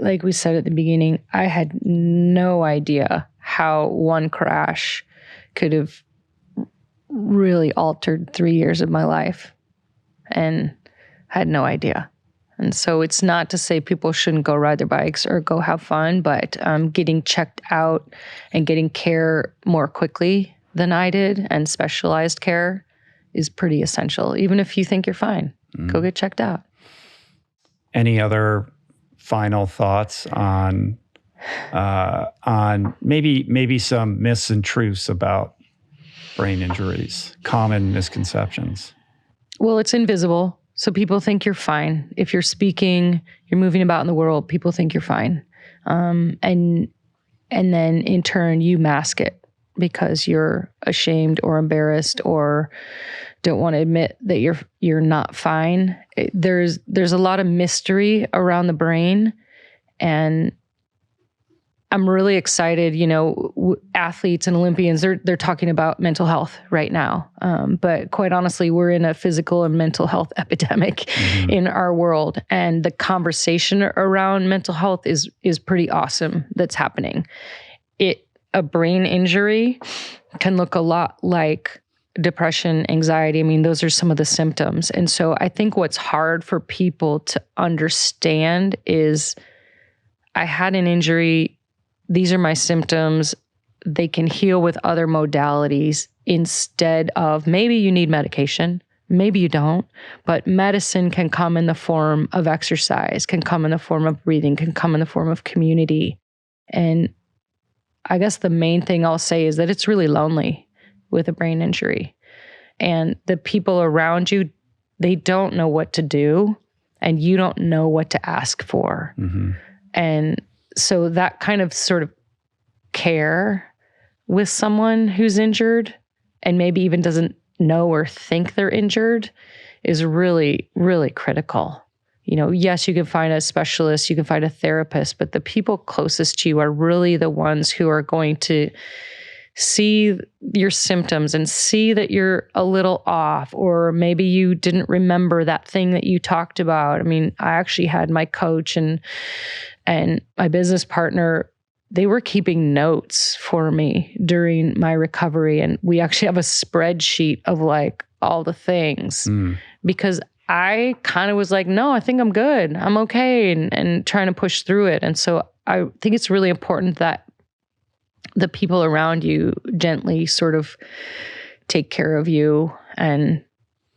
like we said at the beginning, I had no idea how one crash could have really altered 3 years of my life, and had no idea. And so it's not to say people shouldn't go ride their bikes or go have fun, but getting checked out and getting care more quickly than I did, and specialized care, is pretty essential. Even if you think you're fine, go get checked out. Any other final thoughts on maybe some myths and truths about brain injuries, common misconceptions? Well, it's invisible. So people think you're fine. If you're speaking, you're moving about in the world, people think you're fine. And then in turn, you mask it because you're ashamed or embarrassed or don't want to admit that you're not fine. There's a lot of mystery around the brain, and I'm really excited. Athletes and Olympians, they're talking about mental health right now. But quite honestly, we're in a physical and mental health epidemic in our world, and the conversation around mental health is pretty awesome that's happening. A brain injury can look a lot like depression, anxiety. I mean, those are some of the symptoms. And so I think what's hard for people to understand is, I had an injury. These are my symptoms. They can heal with other modalities instead of, maybe you need medication, maybe you don't, but medicine can come in the form of exercise, can come in the form of breathing, can come in the form of community. And I guess the main thing I'll say is that it's really lonely with a brain injury. And the people around you, they don't know what to do, and you don't know what to ask for. And so that kind of sort of care with someone who's injured and maybe even doesn't know or think they're injured is really, really critical. Yes, you can find a specialist, you can find a therapist, but the people closest to you are really the ones who are going to see your symptoms and see that you're a little off, or maybe you didn't remember that thing that you talked about. I mean, I actually had my coach and my business partner, they were keeping notes for me during my recovery. And we actually have a spreadsheet of like all the things, because I kind of was like, no, I think I'm good. I'm okay. And trying to push through it. And so I think it's really important that the people around you gently sort of take care of you and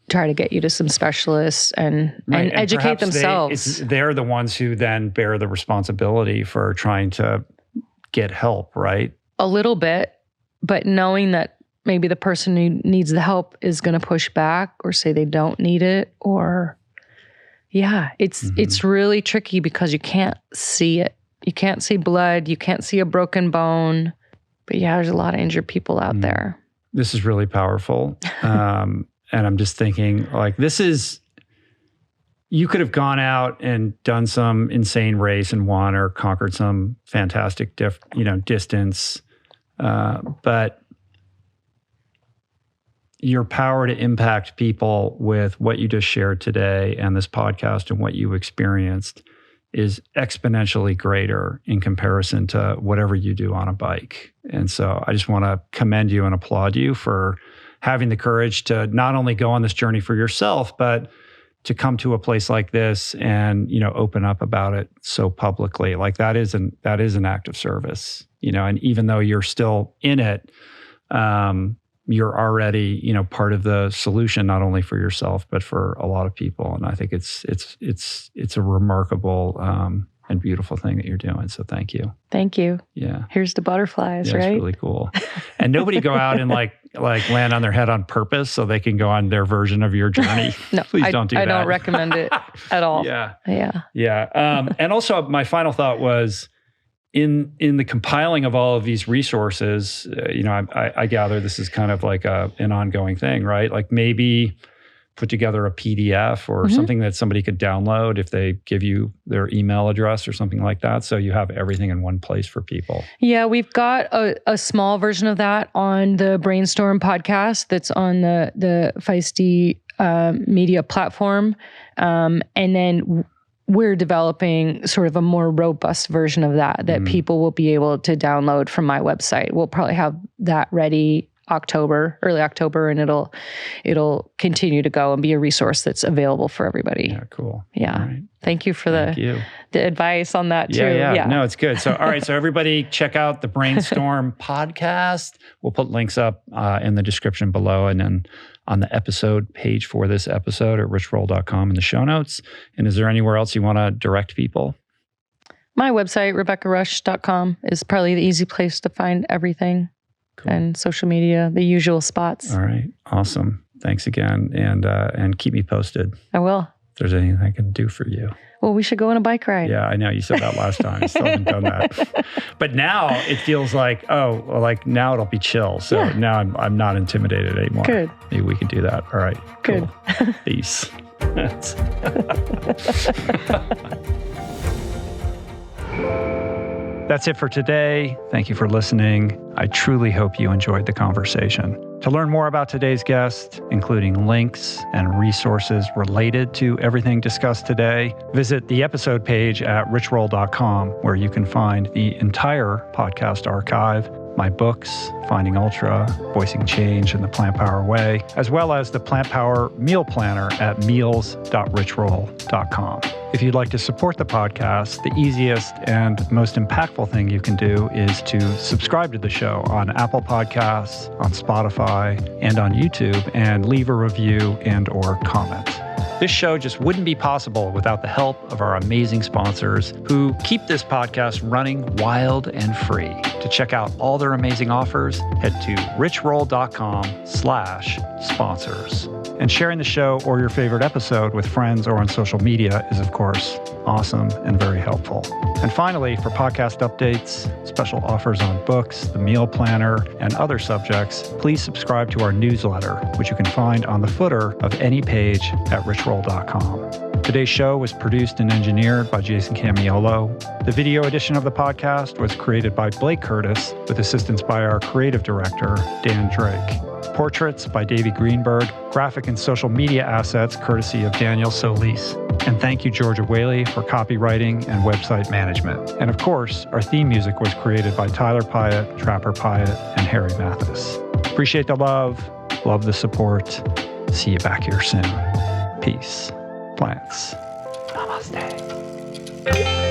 try to get you to some specialists and educate themselves. They're the ones who then bear the responsibility for trying to get help, right? A little bit, but knowing that maybe the person who needs the help is going to push back or say they don't need it, or it's really tricky because you can't see it. You can't see blood. You can't see a broken bone. But there's a lot of injured people out there. This is really powerful. And I'm just thinking, like, you could have gone out and done some insane race and won, or conquered some fantastic distance. But your power to impact people with what you just shared today and this podcast and what you experienced is exponentially greater in comparison to whatever you do on a bike. And so I just want to commend you and applaud you for having the courage to not only go on this journey for yourself, but to come to a place like this and, open up about it so publicly. Like that is an act of service, and even though you're still in it, you're already, part of the solution, not only for yourself, but for a lot of people. And I think it's a remarkable and beautiful thing that you're doing. So thank you. Thank you. Yeah. Here's the butterflies, right? It's really cool. And nobody go out and like land on their head on purpose so they can go on their version of your journey. No, Please don't do that. I don't recommend it at all. Yeah. And also my final thought was, in the compiling of all of these resources, I gather this is kind of like an ongoing thing, right? Like maybe put together a PDF or something that somebody could download if they give you their email address or something like that. So you have everything in one place for people. Yeah, we've got a small version of that on the Brainstorm podcast that's on the Feisty media platform. And then we're developing sort of a more robust version of that people will be able to download from my website. We'll probably have that ready early October, and it'll continue to go and be a resource that's available for everybody. Yeah, cool. Yeah. Right. Thank you for the advice on that too. Yeah. No, it's good. So, all right. So everybody check out the Brainstorm podcast. We'll put links up in the description below and then on the episode page for this episode at richroll.com in the show notes. And is there anywhere else you want to direct people? My website, RebeccaRusch.com, is probably the easy place to find everything. Cool. And social media, the usual spots. All right. Awesome. Thanks again. And keep me posted. I will. If there's anything I can do for you. Well, we should go on a bike ride. Yeah, I know. You said that last time. I still haven't done that. But now it feels like, now it'll be chill. So now I'm not intimidated anymore. Good. Maybe we can do that. All right. Good. Cool. Peace. That's it for today. Thank you for listening. I truly hope you enjoyed the conversation. To learn more about today's guest, including links and resources related to everything discussed today, visit the episode page at richroll.com, where you can find the entire podcast archive, my books, Finding Ultra, Voicing Change in the Plant Power Way, as well as the Plant Power Meal Planner at meals.richroll.com. If you'd like to support the podcast, the easiest and most impactful thing you can do is to subscribe to the show on Apple Podcasts, on Spotify, and on YouTube, and leave a review and or comment. This show just wouldn't be possible without the help of our amazing sponsors who keep this podcast running wild and free. To check out all their amazing offers, head to richroll.com/sponsors. And sharing the show or your favorite episode with friends or on social media is, of course, awesome and very helpful. And finally, for podcast updates, special offers on books, the meal planner, and other subjects, please subscribe to our newsletter, which you can find on the footer of any page at richroll.com. Today's show was produced and engineered by Jason Camiolo. The video edition of the podcast was created by Blake Curtis with assistance by our creative director, Dan Drake. Portraits by Davey Greenberg, graphic and social media assets courtesy of Daniel Solis. And thank you, Georgia Whaley, for copywriting and website management. And of course, our theme music was created by Tyler Pyatt, Trapper Pyatt, and Harry Mathis. Appreciate the love the support. See you back here soon. Peace. Plants. Namaste.